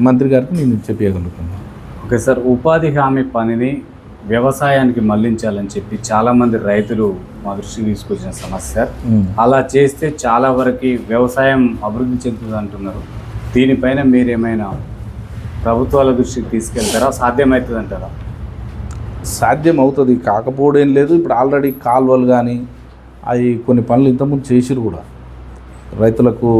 మంత్రి గారికి నేను చెప్పగలుగుతున్నాను. ఓకే సార్, ఉపాధి హామీ పనిని వ్యవసాయానికి మళ్లించాలని చెప్పి చాలామంది రైతులు మా దృష్టికి తీసుకొచ్చిన సమస్య. అలా చేస్తే చాలా వరకు వ్యవసాయం అభివృద్ధి చెందుతుంది అంటున్నారు. దీనిపైన మీరేమైనా ప్రభుత్వాల దృష్టికి తీసుకెళ్తారా? సాధ్యమవుతుంది అంటారా? సాధ్యం అవుతుంది, కాకపోవడం లేదు. ఇప్పుడు ఆల్రెడీ కాలువలు కానీ అవి కొన్ని పనులు ఇంతకుముందు చేసిరు కూడా. రైతులకు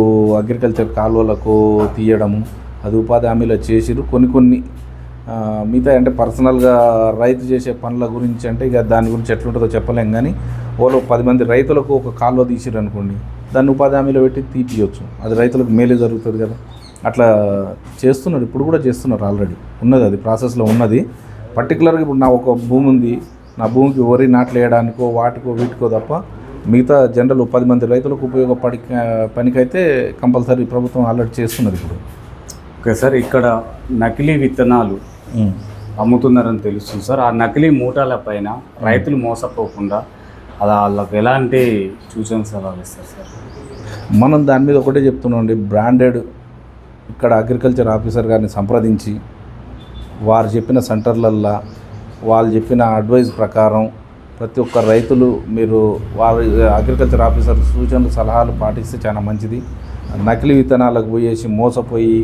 అగ్రికల్చర్ కాలువలకు తీయడము అది ఉపాధి హామీలో చేసిరు. కొన్ని మిగతా అంటే పర్సనల్గా రైతు చేసే పనుల గురించి అంటే ఇక దాని గురించి ఎట్లుంటుందో చెప్పలేం. కానీ వాళ్ళు 10 మంది రైతులకు ఒక కాలువ తీసిరు అనుకోండి, దాన్ని ఉపాధి హామీలో పెట్టి తీపియచ్చు. అది రైతులకు మేలే జరుగుతుంది కదా. అట్లా చేస్తున్నారు, ఇప్పుడు కూడా చేస్తున్నారు, ఆల్రెడీ ఉన్నది, అది ప్రాసెస్లో ఉన్నది. పర్టికులర్గా ఇప్పుడు నా ఒక భూమి ఉంది, నా భూమికి వరి నాట్లు వేయడానికో వాటికో వీటికో తప్ప మిగతా జనరల్ 10 మంది రైతులకు ఉపయోగపడి పనికైతే కంపల్సరీ ప్రభుత్వం ఆల్రెడీ చేస్తున్నది ఇప్పుడు. ఓకే సార్, ఇక్కడ నకిలీ విత్తనాలు అమ్ముతున్నారని తెలుస్తుంది సార్. ఆ నకిలీ మూటాల పైన రైతులు మోసపోకుండా అలా వాళ్ళకి ఎలాంటి సూచన సలహాలు ఇస్తారు సార్? మనం దాని మీద ఒకటే చెప్తున్నామండి, బ్రాండెడ్ ఇక్కడ అగ్రికల్చర్ ఆఫీసర్ గారిని సంప్రదించి వారు చెప్పిన సెంటర్లల్లో వాళ్ళు చెప్పిన అడ్వైజ్ ప్రకారం ప్రతి ఒక్క రైతులు మీరు వారి అగ్రికల్చర్ ఆఫీసర్ సూచనలు సలహాలు పాటిస్తే చాలా మంచిది. నకిలీ విత్తనాలకు పోయేసి మోసపోయి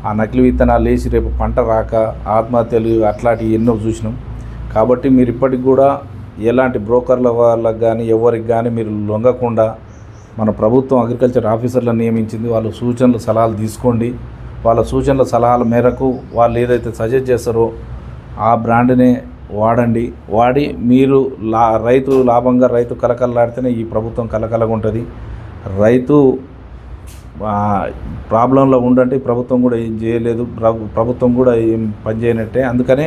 ఆ నకిలీ విత్తనాలు వేసి రేపు పంట రాక ఆత్మహత్యలు అట్లాంటివి ఎన్నో చూసినాం. కాబట్టి మీరు ఇప్పటికి కూడా ఎలాంటి బ్రోకర్ల వాళ్ళకి కానీ ఎవరికి కానీ మీరు లొంగకుండా మన ప్రభుత్వం అగ్రికల్చర్ ఆఫీసర్లను నియమించింది, వాళ్ళ సూచనలు సలహాలు తీసుకోండి. వాళ్ళ సూచనల సలహాల మేరకు వాళ్ళు ఏదైతే సజెస్ట్ చేస్తారో ఆ బ్రాండ్నే వాడండి. వాడి మీరు రైతు లాభంగా రైతు కలకలలాడితేనే ఈ ప్రభుత్వం కలకలగా ఉంటుంది. రైతు ప్రాబ్లంలో ఉండంటే ప్రభుత్వం కూడా ఏం చేయలేదు, ప్రభుత్వం కూడా ఏం పని చేయనట్టే. అందుకనే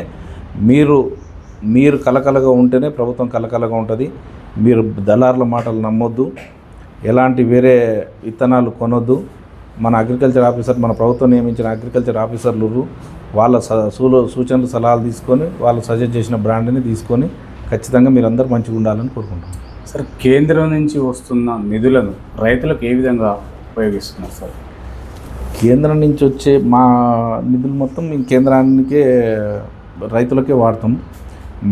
మీరు కలకలగా ఉంటేనే ప్రభుత్వం కలకలగా ఉంటుంది. మీరు దళారుల మాటలు నమ్మొద్దు, ఎలాంటి వేరే విత్తనాలు కొనొద్దు. మన అగ్రికల్చర్ ఆఫీసర్, మన ప్రభుత్వం నియమించిన అగ్రికల్చర్ ఆఫీసర్లు వాళ్ళ సూచనలు సలహాలు తీసుకొని వాళ్ళు సజెస్ట్ చేసిన బ్రాండ్ని తీసుకొని ఖచ్చితంగా మీరందరూ మంచిగా ఉండాలని కోరుకుంటున్నాను. సార్ కేంద్రం నుంచి వస్తున్న నిధులను రైతులకు ఏ విధంగా ఉపయోగిస్తున్నారు సార్? కేంద్రం నుంచి వచ్చే మా నిధులు మొత్తం మేము కేంద్రానికే రైతులకే వాడతాం.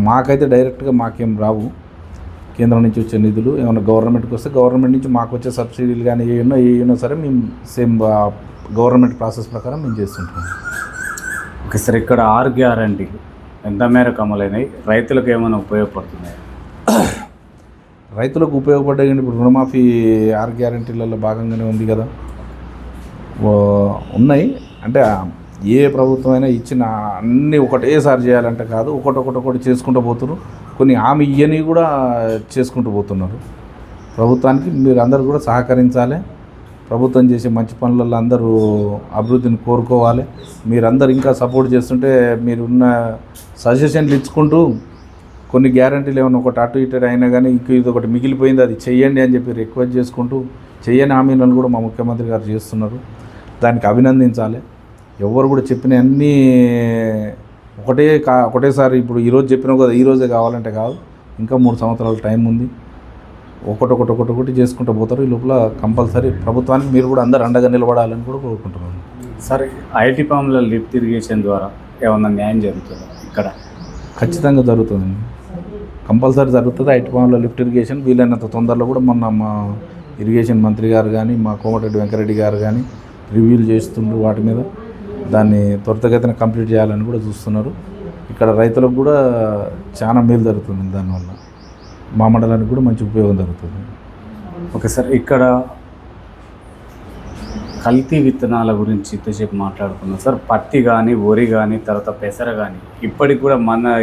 మాకైతే డైరెక్ట్గా మాకేం రావు. కేంద్రం నుంచి వచ్చే నిధులు ఏమైనా గవర్నమెంట్కి వస్తే గవర్నమెంట్ నుంచి మాకు వచ్చే సబ్సిడీలు కానీ ఏమైనా సరే మేము సేమ్ గవర్నమెంట్ ప్రాసెస్ ప్రకారం మేము చేస్తుంటాం. ఓకే సార్, ఇక్కడ 6 గ్యారంటీలు ఎంత మేరకు అమలైనాయి, రైతులకు ఏమైనా ఉపయోగపడుతున్నాయి? రైతులకు ఉపయోగపడ్డాయి కానీ ఇప్పుడు రుణమాఫీ 6 గ్యారంటీలలో భాగంగానే ఉంది కదా. ఉన్నాయి అంటే ఏ ప్రభుత్వం అయినా ఇచ్చిన అన్నీ ఒకటేసారి చేయాలంటే కాదు, ఒకటి చేసుకుంటూ పోతున్నారు. కొన్ని హామీ ఇయ్యని కూడా చేసుకుంటూ పోతున్నారు. ప్రభుత్వానికి మీరు అందరూ కూడా సహకరించాలి. ప్రభుత్వం చేసే మంచి పనులలో అందరూ అభివృద్ధిని కోరుకోవాలి. మీరందరూ ఇంకా సపోర్ట్ చేస్తుంటే మీరున్న సజెషన్లు ఇచ్చుకుంటూ కొన్ని గ్యారంటీలు ఏమైనా ఒకటి అటు ఇటు అయినా కానీ ఇంక ఇది ఒకటి మిగిలిపోయింది అది చెయ్యండి అని చెప్పి రిక్వెస్ట్ చేసుకుంటూ చెయ్యని హామీలను కూడా మా ముఖ్యమంత్రి గారు చేస్తున్నారు. దానికి అభినందించాలి. ఎవరు కూడా చెప్పిన అన్నీ ఒకటేసారి ఇప్పుడు ఈరోజు చెప్పినా కదా ఈరోజే కావాలంటే కాదు, ఇంకా 3 సంవత్సరాల టైం ఉంది. ఒకటి చేసుకుంటూ పోతారు. ఈ లోపల కంపల్సరీ ప్రభుత్వానికి మీరు కూడా అందరు అండగా నిలబడాలని కూడా కోరుకుంటున్నాను. సార్, ఐటీ ఫామ్ల లిఫ్ట్ ఇరిగేషన్ ద్వారా ఏమన్నా న్యాయం జరుగుతుందా? ఇక్కడ ఖచ్చితంగా జరుగుతుందండి, కంపల్సరీ జరుగుతుంది. ఐటీ ఫామ్లో లిఫ్ట్ ఇరిగేషన్ వీలైనంత తొందరలో కూడా మొన్న మా ఇరిగేషన్ మంత్రి గారు కానీ మా కోమటిరెడ్డి వెంకరెడ్డి గారు కానీ రివ్యూలు చేస్తుండ్రు. వాటి మీద దాన్ని త్వరితగతిన కంప్లీట్ చేయాలని కూడా చూస్తున్నారు. ఇక్కడ రైతులకు కూడా చాలా మేలు జరుగుతుంది. దానివల్ల మా మండలానికి కూడా మంచి ఉపయోగం జరుగుతుంది. ఓకే సార్, ఇక్కడ కల్తీ విత్తనాల గురించి ఇంతసేపు మాట్లాడుకున్నాం సార్. పత్తి కానీ వరి కానీ తర్వాత పెసర కానీ ఇప్పటికి కూడా మన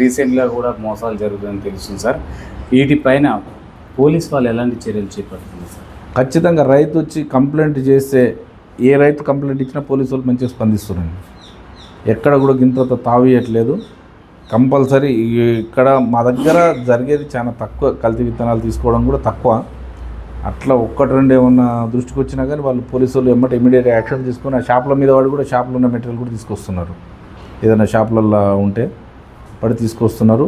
రీసెంట్గా కూడా మోసాలు జరుగుతుందని తెలిసింది సార్. వీటిపైన పోలీస్ వాళ్ళు ఎలాంటి చర్యలు చేపడుతున్నారు సార్? ఖచ్చితంగా రైతు వచ్చి కంప్లైంట్ చేస్తే ఏ రైతు కంప్లైంట్ ఇచ్చినా పోలీసు వాళ్ళు మంచిగా స్పందిస్తున్నారండి. ఎక్కడ కూడా గింత తావియట్లేదు. కంపల్సరీ ఇక్కడ మా దగ్గర జరిగేది చాలా తక్కువ, కల్తీ విత్తనాలు తీసుకోవడం కూడా తక్కువ. అట్లా 1-2 ఏమన్నా దృష్టికి వచ్చినా కానీ వాళ్ళు పోలీసు వాళ్ళు ఇమీడియట్ యాక్షన్ తీసుకొని ఆ షాపుల మీద వాడు కూడా షాపులో ఉన్న మెటీరియల్ కూడా తీసుకొస్తున్నారు. ఏదైనా షాపులలో ఉంటే పడి తీసుకొస్తున్నారు.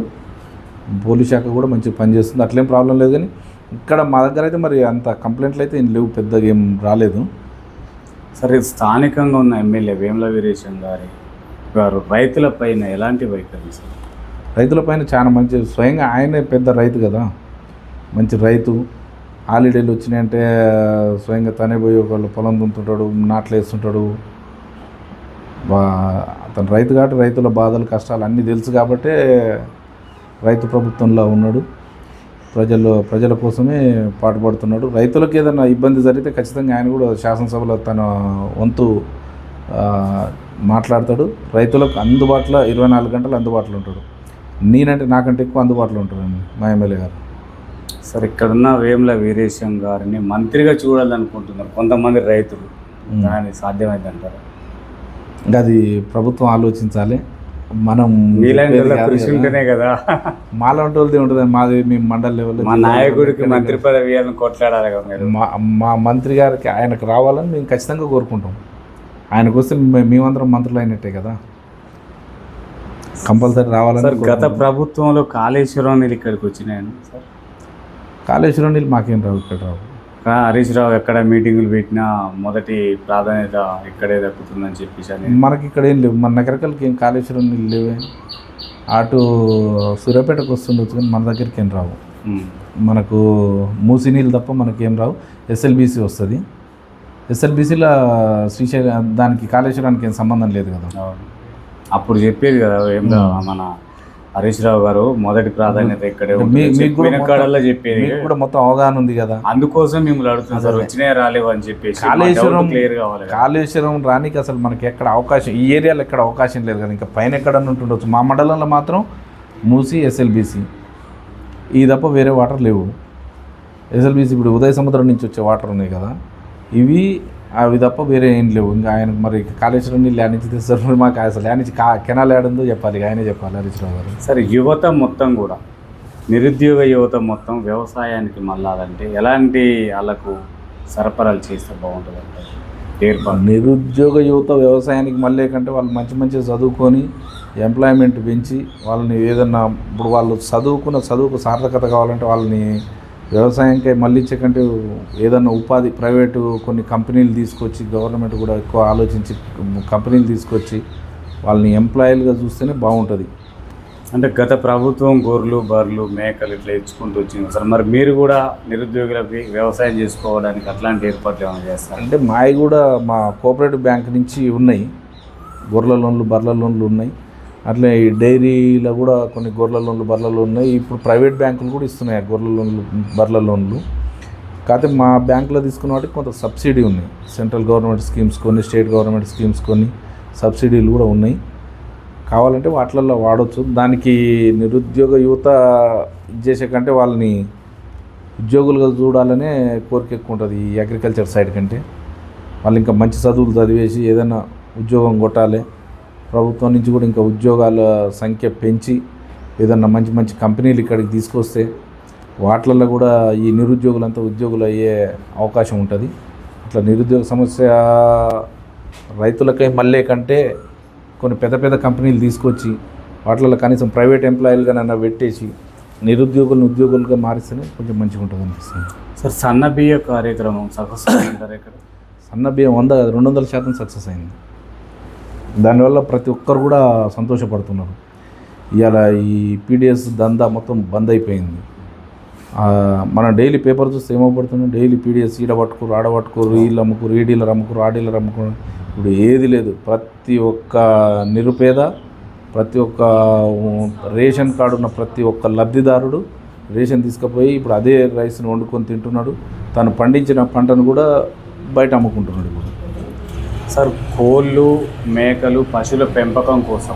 పోలీస్ శాఖ కూడా మంచిగా పనిచేస్తుంది, అట్లేం ప్రాబ్లం లేదు. కానీ ఇక్కడ మా దగ్గర అయితే మరి అంత కంప్లైంట్లు అయితే ఏం లేవు, పెద్దగా ఏం రాలేదు. సరే, స్థానికంగా ఉన్న ఎమ్మెల్యే వేముల వీరేశం గారు రైతులపైన ఎలాంటి వైఖరి సార్? రైతులపైన చాలా మంచి, స్వయంగా ఆయనే పెద్ద రైతు కదా, మంచి రైతు. హాలిడేలు వచ్చినాయంటే స్వయంగా తనే పోయి ఒకళ్ళు పొలం దున్తుంటాడు, నాట్లు వేస్తుంటాడు. అతను రైతు కాబట్టి రైతుల బాధలు కష్టాలు అన్నీ తెలుసు కాబట్టే రైతు ప్రభుత్వంలో ఉన్నాడు. ప్రజల కోసమే పాటుపడుతున్నాడు. రైతులకు ఏదైనా ఇబ్బంది జరిగితే ఖచ్చితంగా ఆయన కూడా శాసనసభలో తన వంతు మాట్లాడతాడు. రైతులకు అందుబాటులో 24 గంటలు అందుబాటులో ఉంటాడు. నేనంటే నాకంటే ఎక్కువ అందుబాటులో ఉంటాడండి మా ఎమ్మెల్యే గారు. సార్, ఇక్కడున్న వేముల వీరేశం గారిని మంత్రిగా చూడాలనుకుంటున్నారు కొంతమంది రైతులు. దాని సాధ్యమైందంటారు? ఇంకా అది ప్రభుత్వం ఆలోచించాలి. మనం ఉంటేనే కదా మాలాంటి వాళ్ళది ఉంటుంది. మేము మండల లెవెల్లో మా నాయకుడికి మంత్రి పదవి అని కొట్లాడాలి కదా. మా మంత్రి గారికి ఆయనకు రావాలని మేము ఖచ్చితంగా కోరుకుంటాం. ఆయనకు వస్తే మేమందరం మంత్రులు అయినట్టే కదా, కంపల్సరీ రావాలని. సార్, గత ప్రభుత్వంలో కాళేశ్వరం నీళ్ళు ఇక్కడికి వచ్చినాయండి సార్? కాళేశ్వరం నీళ్ళు మాకేం రావు, ఇక్కడ రావు. హరీష్ రావు ఎక్కడ మీటింగులు పెట్టినా మొదటి ప్రాధాన్యత ఇక్కడే దక్కుతుందని చెప్పేసి మనకి ఇక్కడ ఏం లేవు. మన నగరకల్కి ఏం కాళేశ్వరం నీళ్ళు లేవే. అటు సూర్యాపేటకు వస్తుండొచ్చు కానీ మన దగ్గరికి ఏం రావు. మనకు మూసి నీళ్ళు తప్ప మనకేం రావు. ఎస్ఎల్బీసీ వస్తుంది. ఎస్ఎల్బీసీలో శ్రీశైలం దానికి కాళేశ్వరానికి ఏం సంబంధం లేదు కదా. అప్పుడు చెప్పేది కదా మన హరీష్ రావు గారు మొదటి ప్రాధాన్యత ఇక్కడే చెప్పేది కూడా మొత్తం అవగాహన ఉంది కదా. అందుకోసం మిమ్మల్ని అడుగుతున్నాం సార్, వచ్చినాయి రాలేవు అని చెప్పేసి. కాళేశ్వరం రానికి అసలు మనకి ఎక్కడ అవకాశం, ఈ ఏరియాలో ఎక్కడ అవకాశం లేదు కదా. ఇంకా పైన ఎక్కడన్నా ఉంటుండొచ్చు. మా మండలంలో మాత్రం మూసి ఎస్ఎల్బీసీ ఈ తప్ప వేరే వాటర్ లేవు. ఎస్ఎల్బీసీ ఇప్పుడు ఉదయ సముద్రం నుంచి వచ్చే వాటర్ ఉన్నాయి కదా, అవి తప్ప వేరే ఏం లేవు. ఇంకా ఆయనకు మరి కాళేశ్వరం నీళ్ళు ల్యానించి తెస్తారు. మాకు అసలు ల్యానించి కెనాల్ ఏడుందో చెప్పాలి, ఆయనే చెప్పాలి హరీష్ రావు గారు. సరే, యువత మొత్తం కూడా నిరుద్యోగ యువత మొత్తం వ్యవసాయానికి మళ్ళాలంటే ఎలాంటి వాళ్ళకు సరఫరాలు చేస్తే బాగుంటుంది అంటే నిరుద్యోగ యువత వ్యవసాయానికి మళ్ళీ కంటే వాళ్ళు మంచి చదువుకొని ఎంప్లాయ్మెంట్ పెంచి వాళ్ళని ఏదన్నా ఇప్పుడు వాళ్ళు చదువుకు సార్థకత కావాలంటే వాళ్ళని వ్యవసాయంకే మళ్ళించే కంటే ఏదన్నా ఉపాధి ప్రైవేటు కొన్ని కంపెనీలు తీసుకొచ్చి గవర్నమెంట్ కూడా ఎక్కువ ఆలోచించి కంపెనీలు తీసుకొచ్చి వాళ్ళని ఎంప్లాయీలుగా చూస్తేనే బాగుంటుంది. అంటే గత ప్రభుత్వం గొర్రెలు బర్రెలు మేకలు ఇట్లా ఇచ్చుకుంటూ వచ్చింది సార్. మరి మీరు కూడా నిరుద్యోగులకి వ్యవసాయం చేసుకోవడానికి అట్లాంటి ఏర్పాట్లు ఏమైనా చేస్తారు? అంటే మావి కూడా మా కోఆపరేటివ్ బ్యాంక్ నుంచి ఉన్నాయి, గొర్రెల లోన్లు బర్రెల లోన్లు ఉన్నాయి. అట్లే ఈ డైరీలో కూడా కొన్ని గొర్రెల లోన్లు బర్రెల లోన్లు ఉన్నాయి. ఇప్పుడు ప్రైవేట్ బ్యాంకులు కూడా ఇస్తున్నాయి ఆ గొర్రెల లోన్లు బర్రెల లోన్లు. కాకపోతే మా బ్యాంకులో తీసుకున్న వాటికి కొంత సబ్సిడీ ఉన్నాయి. సెంట్రల్ గవర్నమెంట్ స్కీమ్స్ కొన్ని, స్టేట్ గవర్నమెంట్ స్కీమ్స్ కొన్ని, సబ్సిడీలు కూడా ఉన్నాయి. కావాలంటే వాటిల్లో వాడవచ్చు. దానికి నిరుద్యోగ యువత చేసే కంటే వాళ్ళని ఉద్యోగులుగా చూడాలనే కోరిక ఎక్కువ ఉంటుంది ఈ అగ్రికల్చర్ సైడ్ కంటే. వాళ్ళు ఇంకా మంచి చదువులు చదివేసి ఏదైనా ఉద్యోగం కొట్టాలి, ప్రభుత్వం నుంచి కూడా ఇంకా ఉద్యోగాల సంఖ్య పెంచి ఏదన్నా మంచి మంచి కంపెనీలు ఇక్కడికి తీసుకొస్తే వాటిల్లో కూడా ఈ నిరుద్యోగులంతా ఉద్యోగులు అయ్యే అవకాశం ఉంటుంది. అట్లా నిరుద్యోగ సమస్య రైతులకై మళ్ళీ కంటే కొన్ని పెద్ద పెద్ద కంపెనీలు తీసుకొచ్చి వాటిల్లో కనీసం ప్రైవేట్ ఎంప్లాయీలుగా నన్ను పెట్టేసి నిరుద్యోగులను ఉద్యోగులుగా మారిస్తేనే కొంచెం మంచిగా ఉంటుంది అనిపిస్తుంది. సార్ సన్న బియ్య కార్యక్రమం సక్సెస్ అంటారు ఇక్కడ? సన్న బియ్యం 200% సక్సెస్ అయింది. దానివల్ల ప్రతి ఒక్కరు కూడా సంతోషపడుతున్నారు. ఇవాళ ఈ పీడిఎస్ దందా మొత్తం బంద్ అయిపోయింది. మనం డైలీ పేపర్ చూస్తే ఏమవుపడుతున్నాం, డైలీ పీడిఎస్ ఈడ పట్టుకోరు, ఆడ పట్టుకోరు, వీళ్ళు అమ్ముకోరు, ఈ డీలర్ అమ్ముకోరు, ఆ డీలర్ అమ్ముకోరు. ఇప్పుడు ఏది లేదు. ప్రతి ఒక్క నిరుపేద, ప్రతి ఒక్క రేషన్ కార్డు ఉన్న ప్రతి ఒక్క లబ్ధిదారుడు రేషన్ తీసుకుపోయి ఇప్పుడు అదే రైస్ని వండుకొని తింటున్నాడు. తను పండించిన పంటను కూడా బయట అమ్ముకుంటున్నాడు. ఇప్పుడు సార్ కోళ్ళు మేకలు పశువుల పెంపకం కోసం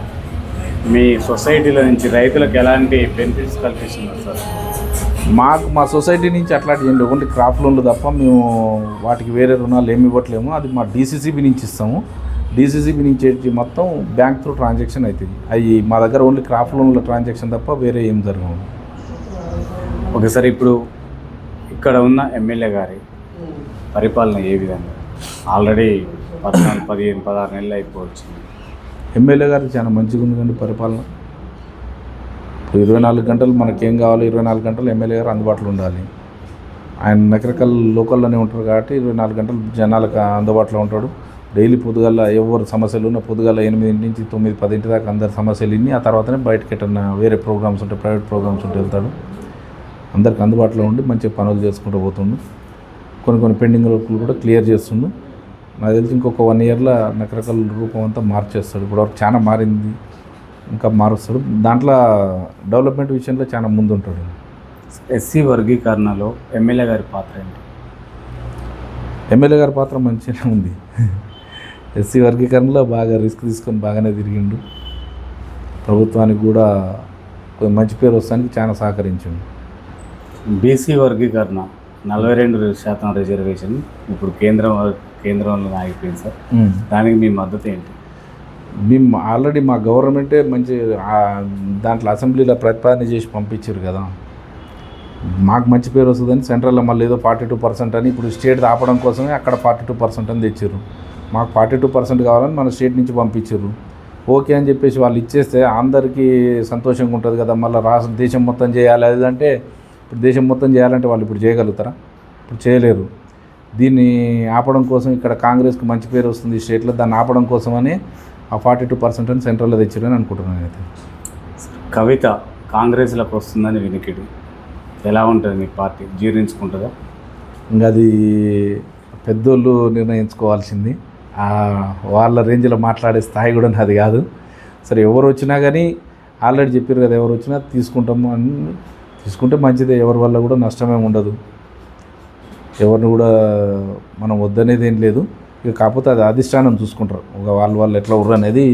మీ సొసైటీల నుంచి రైతులకు ఎలాంటి బెనిఫిట్స్ కల్పిస్తున్నారు సార్? మా సొసైటీ నుంచి అట్లాంటివి ఏం లేవు. ఓన్లీ క్రాప్ లోన్లు తప్ప మేము వాటికి వేరే రుణాలు ఏమి ఇవ్వట్లేము. అది మా డీసీసీబీ నుంచి ఇస్తాము. డీసీసీబీ నుంచి మొత్తం బ్యాంక్ త్రూ ట్రాన్సాక్షన్ అవుతుంది. అవి మా దగ్గర ఓన్లీ క్రాప్ లోన్ల ట్రాన్సాక్షన్ తప్ప వేరే ఏం జరగవు. ఓకే సార్, ఇప్పుడు ఇక్కడ ఉన్న ఎమ్మెల్యే గారి పరిపాలన ఏ విధంగా? ఆల్రెడీ 14, 15, 16 నెలలు అయిపోవచ్చు. ఎమ్మెల్యే గారికి చాలా మంచిగా ఉంది కండి పరిపాలన. 24 గంటలు మనకేం కావాలో 24 గంటలు ఎమ్మెల్యే గారు అందుబాటులో ఉండాలి. ఆయన రకరకాల లోకల్లోనే ఉంటారు కాబట్టి 24 గంటలు జనాలకు అందుబాటులో ఉంటాడు. డైలీ పొద్దుగల ఎవరు సమస్యలు ఉన్నా పొద్దుగల 8 నుంచి 9, 10 దాకా అందరి సమస్యలు ఇన్ని ఆ తర్వాతనే బయటకి ఎట్టన్నా వేరే ప్రోగ్రామ్స్ ఉంటే ప్రైవేట్ ప్రోగ్రామ్స్ ఉంటే వెళ్తాడు. అందరికి అందుబాటులో ఉండి మంచిగా పనులు చేసుకుంటూ పోతుండు. కొన్ని పెండింగ్ వర్క్లు కూడా క్లియర్ చేస్తుండు. నాకు తెలిసి ఇంకొక 1 ఇయర్లో రకరకాల రూపం అంతా మార్చేస్తాడు. ఇప్పటివరకు చాలా మారింది, ఇంకా మారుస్తాడు. దాంట్లో డెవలప్మెంట్ విషయంలో చాలా ముందు ఉంటాడు. ఎస్సీ వర్గీకరణలో ఎమ్మెల్యే గారి పాత్ర ఏంటి? ఎమ్మెల్యే గారి పాత్ర మంచిగానే ఉంది. ఎస్సీ వర్గీకరణలో బాగా రిస్క్ తీసుకొని బాగానే తిరిగిండు. ప్రభుత్వానికి కూడా మంచి పేరు వస్తానికి చాలా సహకరించిండు. బీసీ వర్గీకరణ 42% రిజర్వేషన్ ఇప్పుడు కేంద్రంలో ఆగిపోయింది సార్. దానికి మీ మద్దతు ఏంటి? మేము ఆల్రెడీ మా గవర్నమెంటే మంచి దాంట్లో అసెంబ్లీలో ప్రతిపాదన చేసి పంపించారు కదా, మాకు మంచి పేరు వస్తుందని. సెంట్రల్లో మళ్ళీ ఏదో 42% అని ఇప్పుడు స్టేట్ ఆపడం కోసమే అక్కడ 42% అని తెచ్చారు. మాకు 42% కావాలని మన స్టేట్ నుంచి పంపించారు. ఓకే అని చెప్పేసి వాళ్ళు ఇచ్చేస్తే అందరికీ సంతోషంగా ఉంటుంది కదా. మళ్ళీ దేశం మొత్తం చేయాలి అదంటే ఇప్పుడు దేశం మొత్తం చేయాలంటే వాళ్ళు ఇప్పుడు చేయగలుగుతారా? ఇప్పుడు చేయలేరు. దీన్ని ఆపడం కోసం ఇక్కడ కాంగ్రెస్కి మంచి పేరు వస్తుంది స్టేట్లో, దాన్ని ఆపడం కోసమని ఆ 42% అని సెంట్రల్లో తెచ్చారని అనుకుంటున్నాను. అయితే కవిత కాంగ్రెస్లోకి వస్తుందని వినికిడి ఎలా ఉంటుంది? మీ పార్టీ జీర్ణించుకుంటుందా? ఇంకా అది పెద్దోళ్ళు నిర్ణయించుకోవాల్సింది. వాళ్ళ రేంజ్లో మాట్లాడే స్థాయి కూడా అది కాదు. సరే ఎవరు వచ్చినా కానీ ఆల్రెడీ చెప్పారు కదా, ఎవరు వచ్చినా తీసుకుంటాము అని. తీసుకుంటే మంచిదే, ఎవరి వల్ల కూడా నష్టమేమి ఉండదు. ఎవరిని కూడా మనం వద్దనేది ఏం లేదు. ఇక కాకపోతే అది అధిష్టానం చూసుకుంటారు. ఒక వాళ్ళు ఎట్లా ఉర్రు అనేది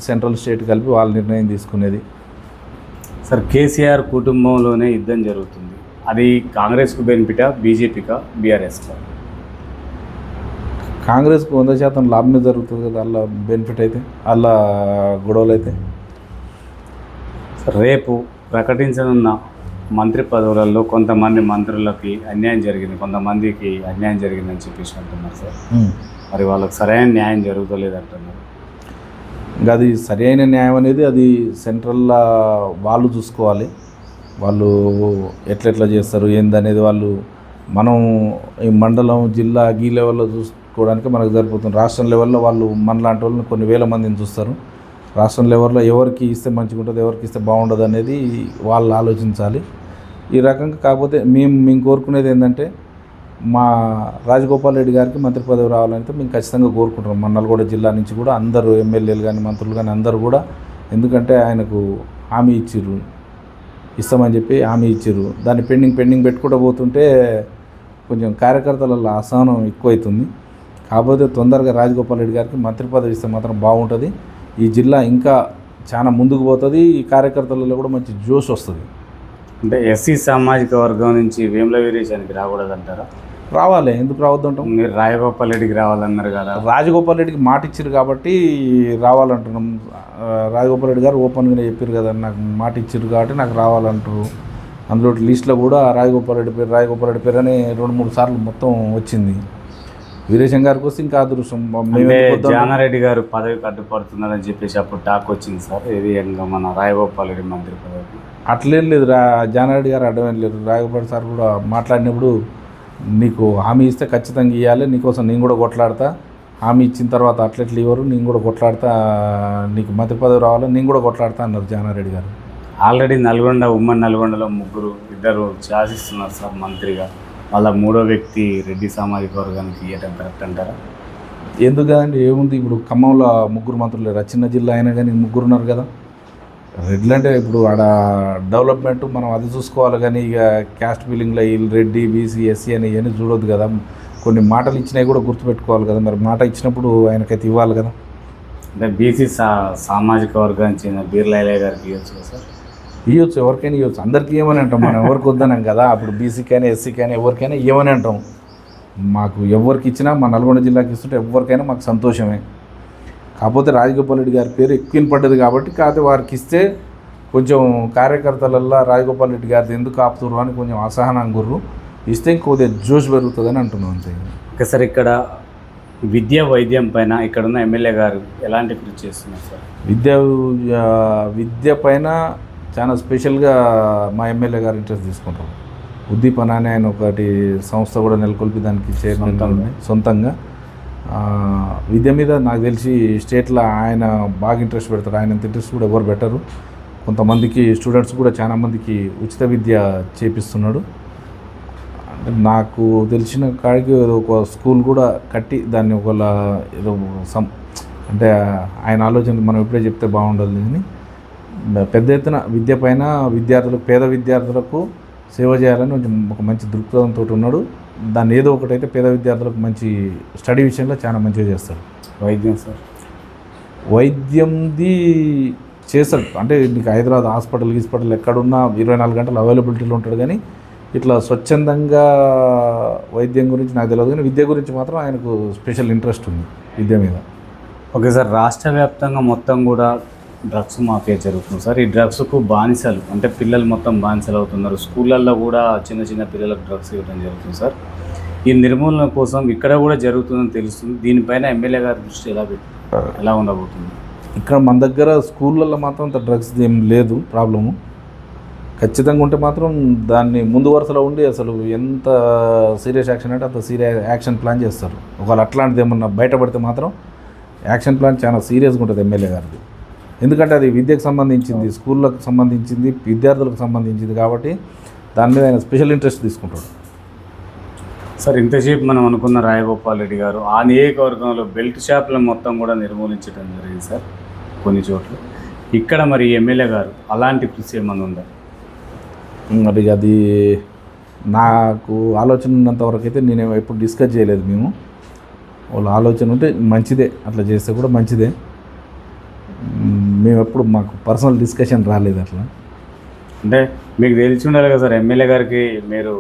సెంట్రల్ స్టేట్ కలిపి వాళ్ళ నిర్ణయం తీసుకునేది. సార్ కేసీఆర్ కుటుంబంలోనే యుద్ధం జరుగుతుంది. అది కాంగ్రెస్కు బెనిఫిటా, బీజేపీకా, బీఆర్ఎస్కా? కాంగ్రెస్కు 100% లాభమే జరుగుతుంది కదా వాళ్ళ బెనిఫిట్ అయితే, వాళ్ళ గొడవలు అయితే. రేపు ప్రకటించనున్న మంత్రి పదవులలో కొంతమంది మంత్రులకి అన్యాయం జరిగింది, కొంతమందికి అన్యాయం జరిగిందని చెప్పేసి అంటున్నారు సార్. మరి వాళ్ళకి సరైన న్యాయం జరుగుతలేదు అంటున్నారు. ఇంకా అది సరి అయిన న్యాయం అనేది అది సెంట్రల్లో వాళ్ళు చూసుకోవాలి. వాళ్ళు ఎట్లెట్లా చేస్తారు ఏందనేది వాళ్ళు మనం ఈ మండలం జిల్లా ఈ లెవెల్లో చూసుకోవడానికి మనకు సరిపోతుంది. రాష్ట్రం లెవెల్లో వాళ్ళు మనలాంటి వాళ్ళని కొన్ని వేల మందిని చూస్తారు. రాష్ట్రం లెవెల్లో ఎవరికి ఇస్తే మంచిగా ఉంటుంది, ఎవరికి ఇస్తే బాగుండదు అనేది వాళ్ళు ఆలోచించాలి. ఈ రకంగా కాకపోతే మేము కోరుకునేది ఏంటంటే మా రాజగోపాల్ రెడ్డి గారికి మంత్రి పదవి రావాలంటే మేము ఖచ్చితంగా కోరుకుంటున్నాం. మన నల్గొండ జిల్లా నుంచి కూడా అందరూ ఎమ్మెల్యేలు కానీ మంత్రులు కానీ అందరూ కూడా, ఎందుకంటే ఆయనకు హామీ ఇచ్చిర్రు, ఇస్తామని చెప్పి హామీ ఇచ్చిర్రు. దాన్ని పెండింగ్ పెట్టుకుంటూ పోతుంటే కొంచెం కార్యకర్తలలో అసహనం ఎక్కువవుతుంది. కాకపోతే తొందరగా రాజగోపాల్ రెడ్డి గారికి మంత్రి పదవి ఇస్తే మాత్రం బాగుంటుంది. ఈ జిల్లా ఇంకా చాలా ముందుకు పోతుంది. ఈ కార్యకర్తలలో కూడా మంచి జోష్ వస్తుంది. అంటే ఎస్సీ సామాజిక వర్గం నుంచి వేముల వీరేశానికి రాకూడదంటారా? రావాలి, ఎందుకు రావద్దంటాం? మీరు రాజగోపాల్ రెడ్డికి రావాలన్నారు కదా. రాజగోపాల్ రెడ్డికి మాట ఇచ్చారు కాబట్టి రావాలంటున్నాం. రాజగోపాల్ రెడ్డి గారు ఓపెన్గానే చెప్పారు కదా, నాకు మాట ఇచ్చారు కాబట్టి నాకు రావాలంటారు. అందులో లిస్ట్లో కూడా రాజగోపాల్ రెడ్డి పేరు అని 2-3 సార్లు మొత్తం వచ్చింది. వీరేశం గారికి వస్తే ఇంకా అదృష్టం. జానారెడ్డి గారు పదవి కట్టుపడుతున్నారని చెప్పేసి అప్పుడు టాక్ వచ్చింది సార్. ఇది ఇంకా మన రాజగోపాల్ రెడ్డి మంత్రి పదవి అట్లేం లేదు. జానారెడ్డి గారు అడ్డమేం లేదు. రాజగోపాల్ సార్ కూడా మాట్లాడినప్పుడు నీకు హామీ ఇస్తే ఖచ్చితంగా ఇవ్వాలి, నీకోసం నేను కూడా కొట్లాడతా, హామీ ఇచ్చిన తర్వాత అట్లెట్లు ఇవ్వరు, నేను కూడా కొట్లాడతా, నీకు మంత్రి పదవి రావాలి, నేను కూడా కొట్లాడతా అన్నారు జానారెడ్డి గారు. ఆల్రెడీ ఉమ్మడి నల్గొండలో ఇద్దరు శాసిస్తున్నారు సార్ మంత్రిగా. వాళ్ళ మూడో వ్యక్తి రెడ్డి సామాజిక వర్గానికి ఇవ్వడం కరెక్ట్ అంటారా? ఎందుకు కదండి, ఏముంది ఇప్పుడు ఖమ్మంలో 3 మంత్రులు లేరు, చిన్న జిల్లా అయినా కానీ 3 ఉన్నారు కదా. రెడ్లు అంటే ఇప్పుడు ఆడ డెవలప్మెంట్ మనం అది చూసుకోవాలి కానీ ఇక క్యాస్ట్ ఫీలింగ్లో వీళ్ళు రెడ్డి బీసీ ఎస్సీ అని ఇవన్నీ చూడొద్దు కదా. కొన్ని మాటలు ఇచ్చినవి కూడా గుర్తుపెట్టుకోవాలి కదా. మరి మాట ఇచ్చినప్పుడు ఆయనకైతే ఇవ్వాలి కదా. అంటే బీసీ సామాజిక వర్గానికి చెందిన బీర్లాయ్య గారికి ఇవ్వచ్చు కదా సార్? ఇవ్వచ్చు, ఎవరికైనా ఇవ్వచ్చు. అందరికీ ఏమని అంటాం మనం, ఎవరికి వద్దన్నాం కదా. అప్పుడు బీసీకైనా ఎస్సీకైనా ఎవరికైనా ఏమని అంటాం. మాకు ఎవరికి ఇచ్చినా మా నల్గొండ జిల్లాకి ఇస్తుంటే ఎవరికైనా మాకు సంతోషమే. కాకపోతే రాజగోపాల్ రెడ్డి గారి పేరు ఎక్కువ పడ్డది కాబట్టి, కాకపోతే వారికి ఇస్తే కొంచెం కార్యకర్తలల్లో రాజగోపాల్ రెడ్డి గారిది ఎందుకు ఆపుతుర్రు అని కొంచెం అసహనం గుర్రు ఇస్తే ఇంకొద్దిగా జోష్ పెరుగుతుందని అంటున్నాం అంతే. ఓకే సార్, ఇక్కడ వైద్యం పైన ఇక్కడున్న ఎమ్మెల్యే గారు ఎలాంటి కృషి చేస్తున్నారు సార్? విద్య పైన చాలా స్పెషల్గా మా ఎమ్మెల్యే గారు ఇంట్రెస్ట్ తీసుకుంటారు. ఉద్దీపన అని ఆయన ఒకటి సంస్థ కూడా నెలకొల్పి దానికి చైర్మన్ సొంతంగా. విద్య మీద నాకు తెలిసి స్టేట్లో ఆయన బాగా ఇంట్రెస్ట్ పెడతారు. ఆయన ఇంట్రెస్ట్ కూడా ఎవరు పెట్టరు. కొంతమందికి స్టూడెంట్స్ కూడా చాలా మందికి ఉచిత విద్య చేపిస్తున్నాడు. నాకు తెలిసిన కాడికి ఒక స్కూల్ కూడా కట్టి దాన్ని ఒకళ్ళ ఏదో అంటే ఆయన ఆలోచన మనం ఎప్పుడే చెప్తే బాగుండదు కానీ పెద్ద ఎత్తున విద్య పైన పేద విద్యార్థులకు సేవ చేయాలని ఒక మంచి దృక్పథంతో ఉన్నాడు. దాన్ని ఏదో ఒకటైతే పేద విద్యార్థులకు మంచి స్టడీ విషయంలో చాలా మంచిగా చేస్తాడు. వైద్యం సార్, వైద్యంది చేస్తాడు. అంటే నీకు హైదరాబాద్ హాస్పిటల్ ఎక్కడున్నా 24 గంటలు అవైలబిలిటీలో ఉంటాడు. కానీ ఇట్లా స్వచ్ఛందంగా వైద్యం గురించి నాకు తెలియదు, కానీ విద్య గురించి మాత్రం ఆయనకు స్పెషల్ ఇంట్రెస్ట్ ఉంది విద్య మీద. ఓకే సార్, రాష్ట్ర వ్యాప్తంగా మొత్తం కూడా డ్రగ్స్ మాఫియా జరుగుతుంది సార్. ఈ డ్రగ్స్కు బానిసలు అంటే పిల్లలు మొత్తం బానిసలు అవుతున్నారు. స్కూళ్ళల్లో కూడా చిన్న పిల్లలకు డ్రగ్స్ ఇవ్వడం జరుగుతుంది సార్. ఈ నిర్మూలన కోసం ఇక్కడ కూడా జరుగుతుందని తెలుస్తుంది. దీనిపైన ఎమ్మెల్యే గారి దృష్టి ఎలా ఉండబోతుంది? ఇక్కడ మన దగ్గర స్కూళ్ళల్లో మాత్రం అంత డ్రగ్స్ ఏం లేదు ప్రాబ్లము. ఖచ్చితంగా ఉంటే మాత్రం దాన్ని ముందు వరుసలో ఉండి అసలు ఎంత సీరియస్ యాక్షన్ అంటే అంత సీరియస్ యాక్షన్ ప్లాన్ చేస్తారు. ఒకవేళ అట్లాంటిది ఏమన్నా బయటపడితే మాత్రం యాక్షన్ ప్లాన్ చాలా సీరియస్గా ఉంటుంది ఎమ్మెల్యే గారిది. ఎందుకంటే అది విద్యకు సంబంధించింది, స్కూళ్ళకు సంబంధించింది, విద్యార్థులకు సంబంధించింది కాబట్టి దాని మీద ఆయన స్పెషల్ ఇంట్రెస్ట్ తీసుకుంటాడు. సార్, ఇంతసేపు మనం అనుకున్న రాజగోపాల్ రెడ్డి గారు ఆ నియోజకవర్గంలో బెల్ట్ షాపులను మొత్తం కూడా నిర్మూలించడం జరిగింది సార్ కొన్ని చోట్ల. ఇక్కడ మరి ఎమ్మెల్యే గారు అలాంటి కృషి ఏమైనా ఉందా? మరి అది నాకు ఆలోచన ఉన్నంతవరకు అయితే నేను ఎప్పుడు డిస్కస్ చేయలేదు. వాళ్ళ ఆలోచన ఉంటే మంచిదే, అట్లా చేస్తే కూడా మంచిదే. మేము ఎప్పుడు మాకు పర్సనల్ డిస్కషన్ రాలేదు అట్లా. అంటే మీకు తెలిసి ఉండాలి కదా సార్, ఎమ్మెల్యే గారికి మీరు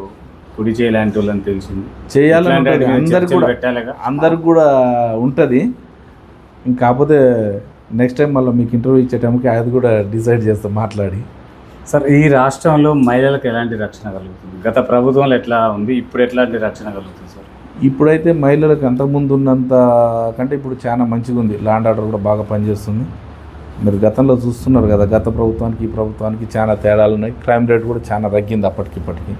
కుడి చేయలాంటి వాళ్ళని తెలిసింది చేయాలంటే అందరికి కూడా ఉంటుంది. కాకపోతే నెక్స్ట్ టైం మళ్ళీ మీకు ఇంటర్వ్యూ ఇచ్చే టైంకి అది కూడా డిసైడ్ చేస్తాం మాట్లాడి. సార్, ఈ రాష్ట్రంలో మహిళలకు ఎలాంటి రక్షణ కలుగుతుంది? గత ప్రభుత్వంలో ఎట్లా ఉంది, ఇప్పుడు ఎట్లాంటి రక్షణ కలుగుతుంది సార్? ఇప్పుడైతే మహిళలకు అంతకుముందు ఉన్నంత కంటే ఇప్పుడు చాలా మంచిగా ఉంది. లా అండ్ ఆర్డర్ కూడా బాగా పనిచేస్తుంది. మీరు గతంలో చూస్తున్నారు కదా, గత ప్రభుత్వానికి ఈ ప్రభుత్వానికి చాలా తేడాలు ఉన్నాయి. క్రైమ్ రేట్ కూడా చాలా తగ్గింది అప్పటికిప్పటికి.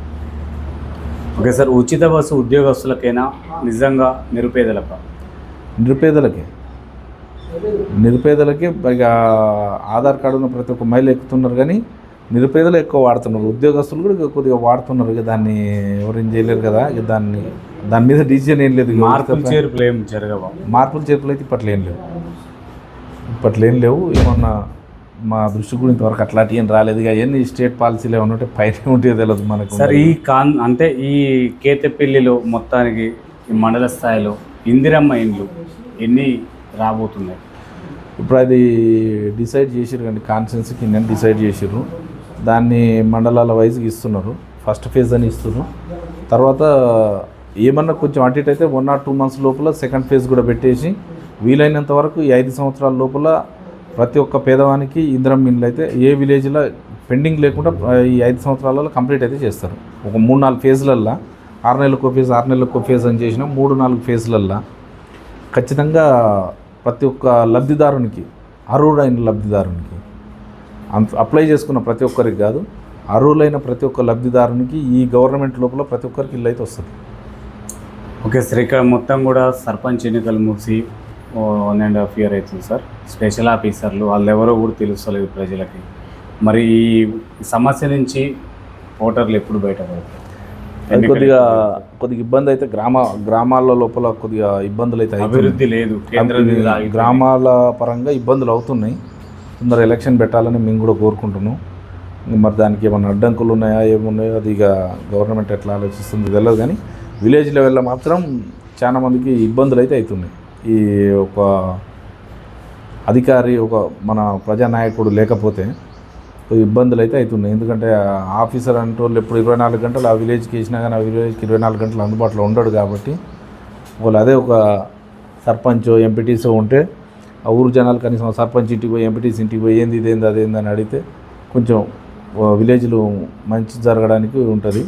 ఓకే సార్, ఉచిత బస్సు ఉద్యోగస్తులకైనా నిజంగా నిరుపేదలకు? నిరుపేదలకే పైగా ఆధార్ కార్డు ఉన్న ప్రతి ఒక్క మహిళ ఎక్కుతున్నారు, కానీ నిరుపేదలు ఎక్కువ వాడుతున్నారు. ఉద్యోగస్తులు కూడా కొద్దిగా వాడుతున్నారు. ఇక దాన్ని ఎవరేం చేయలేరు కదా. ఇక దాని మీద డిసిజన్ ఏం లేదు. మార్పులు చేర్పులు ఏం జరగవా? మార్పులు చేర్పులు అయితే ఇప్పట్లో ఏం లేవు. ఏమన్నా మా దృష్టి కూడా ఇంతవరకు అట్లాంటివి ఏం రాలేదు. ఇక అవన్నీ స్టేట్ పాలసీలు ఏమన్నా ఉంటే పైన ఉంటే తెలియదు మనకు. సార్, అంటే ఈ కేతపల్లిలో మొత్తానికి ఈ మండల స్థాయిలో ఇందిరమ్మ ఇండ్లు ఎన్ని రాబోతున్నాయి? ఇప్పుడు అది డిసైడ్ చేసిర్రు కానీ కాన్స్టిట్యున్సీకి నేను డిసైడ్ చేసిర్రు. దాన్ని మండలాల వైజ్గా ఇస్తున్నారు. ఫస్ట్ ఫేజ్ అని ఇస్తున్నారు. తర్వాత ఏమన్నా కొంచెం అటు ఇటు అయితే 1 or 2 months లోపల సెకండ్ ఫేజ్ కూడా పెట్టేసి వీలైనంత వరకు ఈ 5 సంవత్సరాల లోపల ప్రతి ఒక్క పేదవానికి ఇందిరమ్మ ఇండ్లు అయితే ఏ విలేజ్లో పెండింగ్ లేకుండా ఈ 5 సంవత్సరాలలో కంప్లీట్ అయితే చేస్తారు. ఒక 3-4 ఫేజ్లల్లో 6 నెలలకు ఫేజ్ 6 నెలలకు ఫేజ్ అని చేసిన 3-4 ఫేజ్లల్లో ఖచ్చితంగా ప్రతి ఒక్క లబ్ధిదారునికి, అర్హుడైన లబ్ధిదారునికి, అప్లై చేసుకున్న ప్రతి ఒక్కరికి కాదు, అర్హులైన ప్రతి ఒక్క లబ్ధిదారునికి ఈ గవర్నమెంట్ లోపల ప్రతి ఒక్కరికి ఇల్లు అయితే వస్తుంది. ఓకే సార్, ఇక్కడ మొత్తం కూడా సర్పంచ్ ఎన్నికలు ముగిసి 1.5 year అవుతుంది సార్. స్పెషల్ ఆఫీసర్లు వాళ్ళు ఎవరో కూడా తెలుస్తలేదు ప్రజలకి. మరి ఈ సమస్య నుంచి ఓటర్లు ఎప్పుడు బయటపడతారు? కొద్దిగా ఇబ్బంది అయితే గ్రామాల లోపల కొద్దిగా ఇబ్బందులు అయితే అభివృద్ధి లేదు, గ్రామాల పరంగా ఇబ్బందులు అవుతున్నాయి. తొందర ఎలక్షన్ పెట్టాలని మేము కూడా కోరుకుంటున్నాం. మరి దానికి ఏమైనా అడ్డంకులు ఉన్నాయా ఏమున్నాయో అది ఇక గవర్నమెంట్ ఎట్లా ఆలోచిస్తుంది తెలియదు. కానీ విలేజ్ లెవెల్లో మాత్రం చాలా మందికి ఇబ్బందులు అయితే అవుతున్నాయి. ఈ ఒక అధికారి, ఒక మన ప్రజానాయకుడు లేకపోతే ఇబ్బందులు అయితే అవుతున్నాయి. ఎందుకంటే ఆఫీసర్ అంటే వాళ్ళు ఎప్పుడు 24 గంటలు ఆ విలేజ్కి వేసినా కానీ ఆ విలేజ్కి 24 గంటలు అందుబాటులో ఉండడు. కాబట్టి వాళ్ళు అదే ఒక సర్పంచ్ ఎంపీటీసీ ఉంటే ఆ ఊరు జనాలు కనీసం సర్పంచ్ ఇంటికి పోయి ఎంపీటీసీ ఇంటికి పోయి ఏంది ఇదేంది అదేంది అని అడిగితే కొంచెం విలేజ్లు మంచి జరగడానికి ఉంటుంది.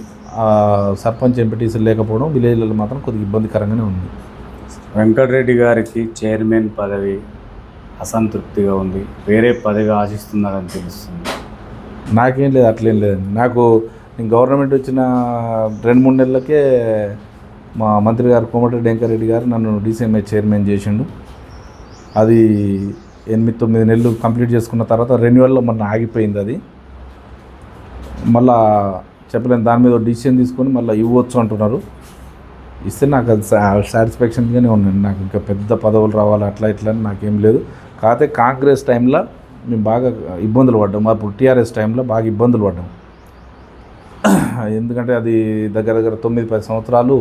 సర్పంచ్ ఎంపీటీసీ లేకపోవడం విలేజ్లలో మాత్రం కొద్దిగా ఇబ్బందికరంగానే ఉంది. వెంకటరెడ్డి గారికి చైర్మన్ పదవి అసంతృప్తిగా ఉంది, వేరే పదవి ఆశిస్తున్నారని తెలుస్తుంది. నాకేం లేదు, అట్లేం లేదండి. నేను గవర్నమెంట్ వచ్చిన 2-3 నెలలకే మా మంత్రి గారు కోమటిరెడ్డి వెంకటరెడ్డి గారు నన్ను DCMA చైర్మన్ చేసిండు. అది 8-9 నెలలు కంప్లీట్ చేసుకున్న తర్వాత రెన్యువల్లో మొన్న ఆగిపోయింది. అది మళ్ళా చెప్పలేను, దాని మీద డిసిషన్ తీసుకొని మళ్ళీ ఇవ్వచ్చు అంటున్నారు. ఇస్తే నాకు అది సాటిస్ఫాక్షన్గానే ఉన్నాను. నాకు ఇంకా పెద్ద పదవులు రావాలి అట్లా ఇట్లా అని నాకేం లేదు. కాకపోతే కాంగ్రెస్ టైంలో మేము బాగా ఇబ్బందులు పడ్డాం. అప్పుడు TRS టైంలో బాగా ఇబ్బందులు పడ్డాం. ఎందుకంటే అది దగ్గర 9-10 సంవత్సరాలు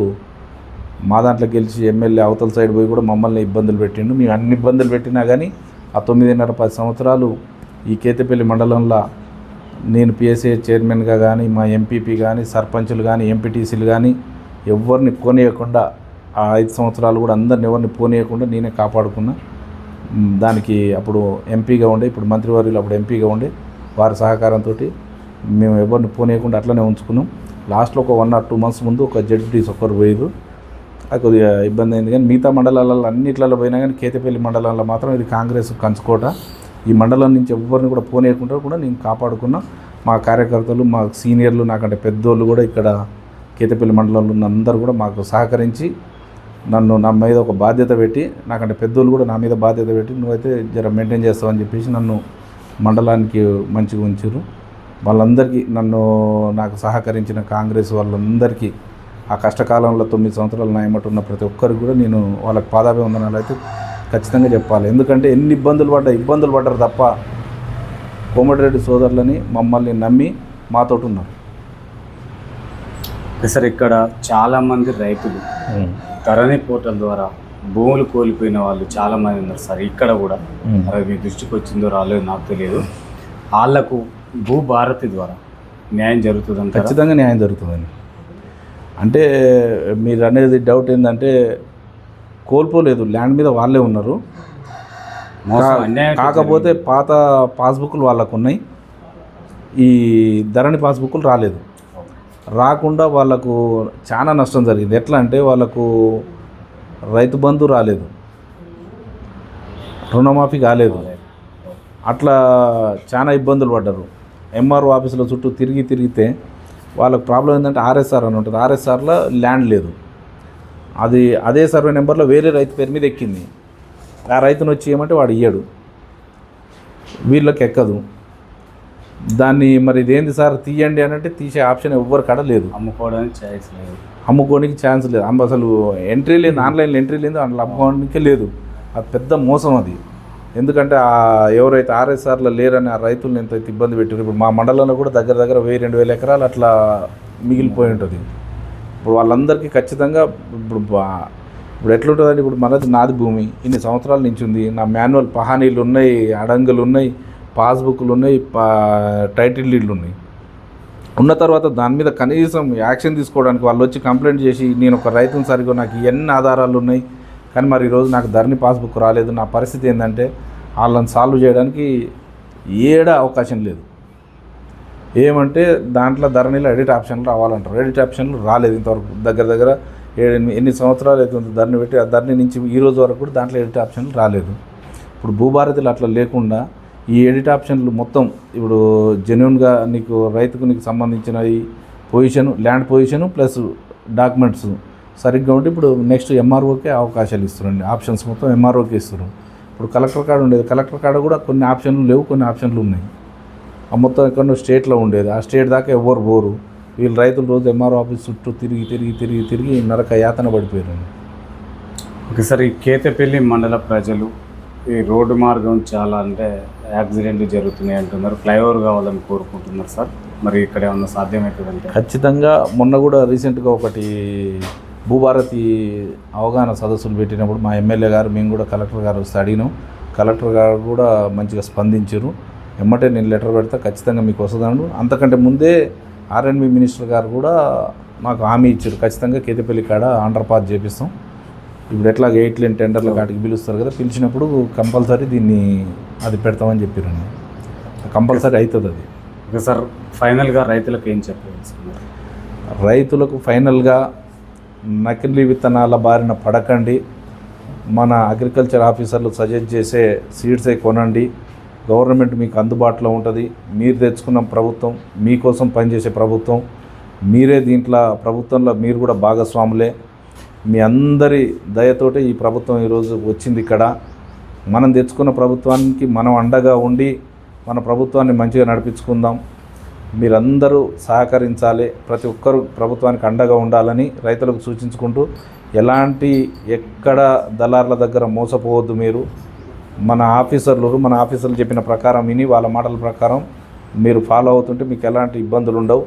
మా దాంట్లో గెలిచి ఎమ్మెల్యే అవతల సైడ్ పోయి కూడా మమ్మల్ని ఇబ్బందులు పెట్టిండు. మేము అన్ని ఇబ్బందులు పెట్టినా కానీ ఆ 9.5-10 సంవత్సరాలు ఈ కేతపల్లి మండలంలో నేను PSA చైర్మన్గా కానీ, మా ఎంపీపీ కానీ, సర్పంచులు కానీ, ఎంపీటీసీలు కానీ ఎవరిని పోనీయకుండా ఆ 5 సంవత్సరాలు కూడా అందరిని ఎవరిని పోనీయకుండా నేనే కాపాడుకున్నా. దానికి అప్పుడు ఎంపీగా ఉండే, ఇప్పుడు మంత్రివర్యులు అప్పుడు ఎంపీగా ఉండే వారి సహకారంతో మేము ఎవరిని పోనీయకుండా అట్లనే ఉంచుకున్నాం. లాస్ట్లో ఒక 1 or 2 months ముందు ఒక జడ్పీటీసీ ఒక్కరు పోయారు. అది కొద్దిగా ఇబ్బంది అయింది. కానీ మిగతా మండలాలలో అన్నిట్లలో పోయినా కానీ కేతపల్లి మండలంలో మాత్రం ఇది కాంగ్రెస్ కంచుకోట. ఈ మండలం నుంచి ఎవరిని కూడా పోనీయకుండా కూడా నేను కాపాడుకున్నా. మా కార్యకర్తలు, మా సీనియర్లు, నాకంటే పెద్దోళ్ళు కూడా ఇక్కడ కేతపల్లి మండలంలో ఉన్న అందరూ కూడా మాకు సహకరించి నా మీద ఒక బాధ్యత పెట్టి, నాకంటే పెద్దోళ్ళు కూడా నా మీద బాధ్యత పెట్టి నువ్వైతే జర మెయింటైన్ చేస్తావని చెప్పేసి నన్ను మండలానికి మంచిగా ఉంచారు. వాళ్ళందరికీ నాకు సహకరించిన కాంగ్రెస్ వాళ్ళందరికీ ఆ కష్టకాలంలో 9 సంవత్సరాలు నా ఎమ్మట ఉన్న ప్రతి ఒక్కరికి కూడా నేను వాళ్ళకి పాదాభివందనాలు అయితే ఖచ్చితంగా చెప్పాలి. ఎందుకంటే ఎన్ని ఇబ్బందులు పడ్డారు తప్ప కోమటిరెడ్డి సోదరులని మమ్మల్ని నమ్మి మాతోటి ఉన్నారు. సార్, ఇక్కడ చాలామంది రైతులు ధరణి పోర్టల్ ద్వారా భూములు కోల్పోయిన వాళ్ళు చాలామంది ఉన్నారు సార్. ఇక్కడ కూడా మరి మీ దృష్టికి వచ్చిందో రాలేదు నాకు తెలియదు. వాళ్లకు భూభారతి ద్వారా న్యాయం జరుగుతుందంట? ఖచ్చితంగా న్యాయం జరుగుతుందండి. అంటే మీరు అనేది డౌట్ ఏంటంటే కోల్పోలేదు, ల్యాండ్ మీద వాళ్ళే ఉన్నారు. కాకపోతే పాత పాస్బుక్లు వాళ్ళకు ఉన్నాయి, ఈ ధరణి పాస్బుక్లు రాలేదు. రాకుండా వాళ్ళకు చాలా నష్టం జరిగింది. ఎట్లా అంటే వాళ్ళకు రైతు బంధు రాలేదు, రుణమాఫీ కాలేదు, అట్లా చాలా ఇబ్బందులు పడ్డారు. ఎంఆర్ఓ ఆఫీసులో చుట్టూ తిరిగితే వాళ్ళకి ప్రాబ్లం ఏంటంటే ఆర్ఎస్ఆర్ అని ఉంటుంది. ఆర్ఎస్ఆర్లో ల్యాండ్ లేదు. అది అదే సర్వే నెంబర్లో వేరే రైతు పేరు మీద ఎక్కింది. ఆ రైతును వచ్చి ఏమంటే వాడు ఇయ్యడు, వీళ్ళకి ఎక్కదు. దాన్ని మరి ఇదేంది సార్ తీయండి అని అంటే తీసే ఆప్షన్ ఎవ్వరి కాడ లేదు. అమ్ముకోవడానికి ఛాయిస్ లేదు, అమ్ముకోనికి ఛాన్స్ లేదు. అసలు ఎంట్రీ లేదు, ఆన్లైన్లో ఎంట్రీ లేదు, అందులో అమ్ముకోవడానికి లేదు. అది పెద్ద మోసం అది. ఎందుకంటే ఎవరైతే ఆర్ఎస్ఆర్లో లేరని ఆ రైతులను ఎంత ఇబ్బంది పెట్టారు. ఇప్పుడు మా మండలంలో కూడా దగ్గర 1000-2000 ఎకరాలు అట్లా మిగిలిపోయి ఉంటుంది. ఇప్పుడు వాళ్ళందరికీ ఖచ్చితంగా ఇప్పుడు ఎట్లుంటుందండి, ఇప్పుడు నాది భూమి ఇన్ని సంవత్సరాల నుంచి ఉంది, నా మాన్యువల్ పహానీలు ఉన్నాయి, అడంగులు ఉన్నాయి, పాస్బుక్లు ఉన్నాయి, టైటిల్ డీడ్లు ఉన్నాయి. ఉన్న తర్వాత దాని మీద కనీసం యాక్షన్ తీసుకోవడానికి వాళ్ళు వచ్చి కంప్లైంట్ చేసి నేను ఒక రైతుని సరిగ్గా నాకు ఎన్ని ఆధారాలు ఉన్నాయి కానీ మరి ఈరోజు నాకు ధరణి పాస్బుక్ రాలేదు, నా పరిస్థితి ఏంటంటే వాళ్ళని సాల్వ్ చేయడానికి అవకాశం లేదు. ఏమంటే దాంట్లో ధరణిలో ఎడిట్ ఆప్షన్లు రావాలంటారు. ఎడిట్ ఆప్షన్లు రాలేదు ఇంతవరకు. దగ్గర 7-8 సంవత్సరాలు అవుతుంది ధరణి పెట్టి. ఆ ధరణి నుంచి ఈ రోజు వరకు కూడా దాంట్లో ఎడిట్ ఆప్షన్లు రాలేదు. ఇప్పుడు భూభారతిలో అట్లా లేకుండా ఈ ఎడిట్ ఆప్షన్లు మొత్తం ఇప్పుడు జెన్యున్గా నీకు రైతుకు నీకు సంబంధించిన ఈ position, land position plus documents సరిగ్గా ఉంటే ఇప్పుడు నెక్స్ట్ ఎంఆర్ఓకే అవకాశాలు ఇస్తున్నారండి. ఆప్షన్స్ మొత్తం ఎంఆర్ఓకే ఇస్తున్నారు. ఇప్పుడు కలెక్టర్ కార్డు ఉండేది, కలెక్టర్ కార్డు కూడా కొన్ని ఆప్షన్లు లేవు, కొన్ని ఆప్షన్లు ఉన్నాయి. ఆ మొత్తం ఎక్కడో స్టేట్లో ఉండేది, ఆ స్టేట్ దాకా ఎవ్వరు పోరు. వీళ్ళు రైతులు రోజు ఎంఆర్ఓ ఆఫీస్ చుట్టూ తిరిగి నరక యాతన పడిపోయారండి. ఓకే సార్, ఈ కేతపల్లి మండల ప్రజలు ఈ రోడ్డు మార్గం చాలా అంటే యాక్సిడెంట్లు జరుగుతున్నాయి అంటున్నారు, ఫ్లైఓవర్ కావాలని కోరుకుంటున్నారు సార్. మరి ఇక్కడ ఏమన్నా సాధ్యమవుతుందంటే? ఖచ్చితంగా మొన్న కూడా రీసెంట్గా ఒకటి భూభారతి అవగాహన సదస్సులు పెట్టినప్పుడు మా ఎమ్మెల్యే గారు మేము కూడా కలెక్టర్ గారు వస్తే అడిగినాం. కలెక్టర్ గారు కూడా మంచిగా స్పందించారు. ఎమ్మటే నేను లెటర్ పెడితే ఖచ్చితంగా మీకు వస్తుందన్నాడు. అంతకంటే ముందే ఆర్ఎండ్బి మినిస్టర్ గారు కూడా మాకు హామీ ఇచ్చారు, ఖచ్చితంగా కేతపల్లి కాడ అండర్పాస్ చేపిస్తాం. ఇప్పుడు ఎట్లా 8 లేన్ టెండర్ల కాటికి పిలుస్తారు కదా, పిలిచినప్పుడు కంపల్సరీ దీన్ని అది పెడతామని చెప్పారండి. కంపల్సరీ అవుతుంది అది. ఓకే సార్, ఫైనల్గా రైతులకు ఏం చెప్పాలి? రైతులకు ఫైనల్గా నకిలీ విత్తనాల బారిన పడకండి. మన అగ్రికల్చర్ ఆఫీసర్లు సజెస్ట్ చేసే సీడ్సే కొనండి. గవర్నమెంట్ మీకు అందుబాటులో ఉంటుంది. మీరు తెచ్చుకున్న ప్రభుత్వం, మీకోసం పనిచేసే ప్రభుత్వం. మీరే దీంట్లో ప్రభుత్వంలో మీరు కూడా భాగస్వాములే. మీ అందరి దయతోటి ఈ ప్రభుత్వం ఈరోజు వచ్చింది. ఇక్కడ మనం తెచ్చుకున్న ప్రభుత్వానికి మనం అండగా ఉండి మన ప్రభుత్వాన్ని మంచిగా నడిపించుకుందాం. మీరందరూ సహకరించాలి. ప్రతి ఒక్కరూ ప్రభుత్వానికి అండగా ఉండాలని రైతులకు సూచించుకుంటూ, ఎక్కడ దళారుల దగ్గర మోసపోవద్దు. మీరు మన ఆఫీసర్లు చెప్పిన ప్రకారం విని వాళ్ళ మాటల ప్రకారం మీరు ఫాలో అవుతుంటే మీకు ఎలాంటి ఇబ్బందులు ఉండవు.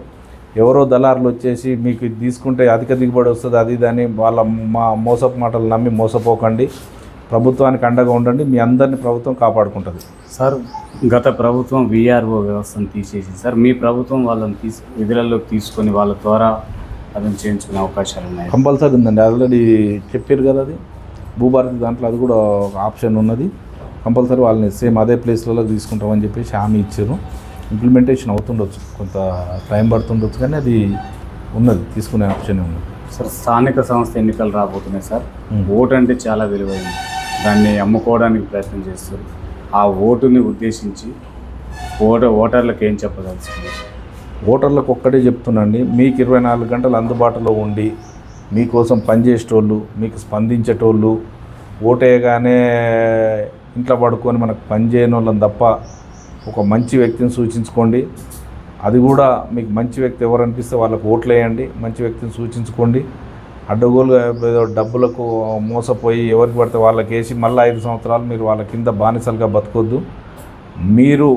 ఎవరో దళారులు వచ్చేసి మీకు ఇది తీసుకుంటే అధిక దిగుబడి వస్తుంది అది అని వాళ్ళ మోసపు మాటలు నమ్మి మోసపోకండి. ప్రభుత్వానికి అండగా ఉండండి. మీ అందరినీ ప్రభుత్వం కాపాడుకుంటుంది. సార్, గత ప్రభుత్వం విఆర్ఓ వ్యవస్థను తీసేసి సార్ మీ ప్రభుత్వం వాళ్ళని విధులలోకి తీసుకొని వాళ్ళ ద్వారా అదని చేయించుకునే అవకాశాలు ఉన్నాయి? కంపల్సరీ ఉందండి. ఆల్రెడీ చెప్పారు కదా, అది భూభారతి దాంట్లో అది కూడా ఒక ఆప్షన్ ఉన్నది. కంపల్సరీ వాళ్ళని సేమ్ అదే ప్లేస్లలో తీసుకుంటామని చెప్పేసి హామీ ఇచ్చారు. ఇంప్లిమెంటేషన్ అవుతుండొచ్చు, కొంత టైం పడుతుండొచ్చు, కానీ అది ఉన్నది, తీసుకునే ఆప్షన్ ఉన్నది. సార్, స్థానిక సంస్థ ఎన్నికలు రాబోతున్నాయి సార్. ఓటు అంటే చాలా విలువైంది, దాన్ని అమ్ముకోవడానికి ప్రయత్నం చేస్తారు. ఆ ఓటుని ఉద్దేశించి ఓటర్లకు ఏం చెప్పదలుచుకున్నారు? ఓటర్లకు ఒక్కటే చెప్తున్నాండి, మీకు 24 గంటలు అందుబాటులో ఉండి మీకోసం పనిచేసేటోళ్ళు, మీకు స్పందించేటోళ్ళు, ఓటేయగానే ఇంట్లో పడుకొని మనకు పనిచేయని వాళ్ళని తప్ప ఒక మంచి వ్యక్తిని సూచించుకోండి. అది కూడా మీకు మంచి వ్యక్తి ఎవరు అనిపిస్తే వాళ్ళకు ఓట్లు వేయండి. మంచి వ్యక్తిని సూచించుకోండి. అడ్డగోలుగా ఏదో డబ్బులకు మోసపోయి ఎవరికి పడితే వాళ్ళకి వేసి మళ్ళీ 5 సంవత్సరాలు మీరు వాళ్ళ కింద బానిసలుగా బతకొద్దు. మీరు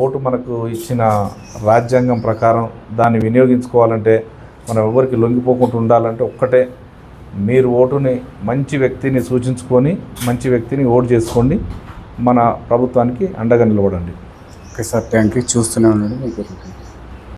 ఓటు మనకు ఇచ్చిన రాజ్యాంగం ప్రకారం దాన్ని వినియోగించుకోవాలంటే మనం ఎవరికి లొంగిపోకుండా ఉండాలంటే ఒక్కటే, మీరు ఓటుని మంచి వ్యక్తిని సూచించుకొని మంచి వ్యక్తిని ఓటు చేసుకోండి. మన ప్రభుత్వానికి అండగా నిలబడండి. Okay sir, thank you. చూస్తూనే ఉండండి. మీకు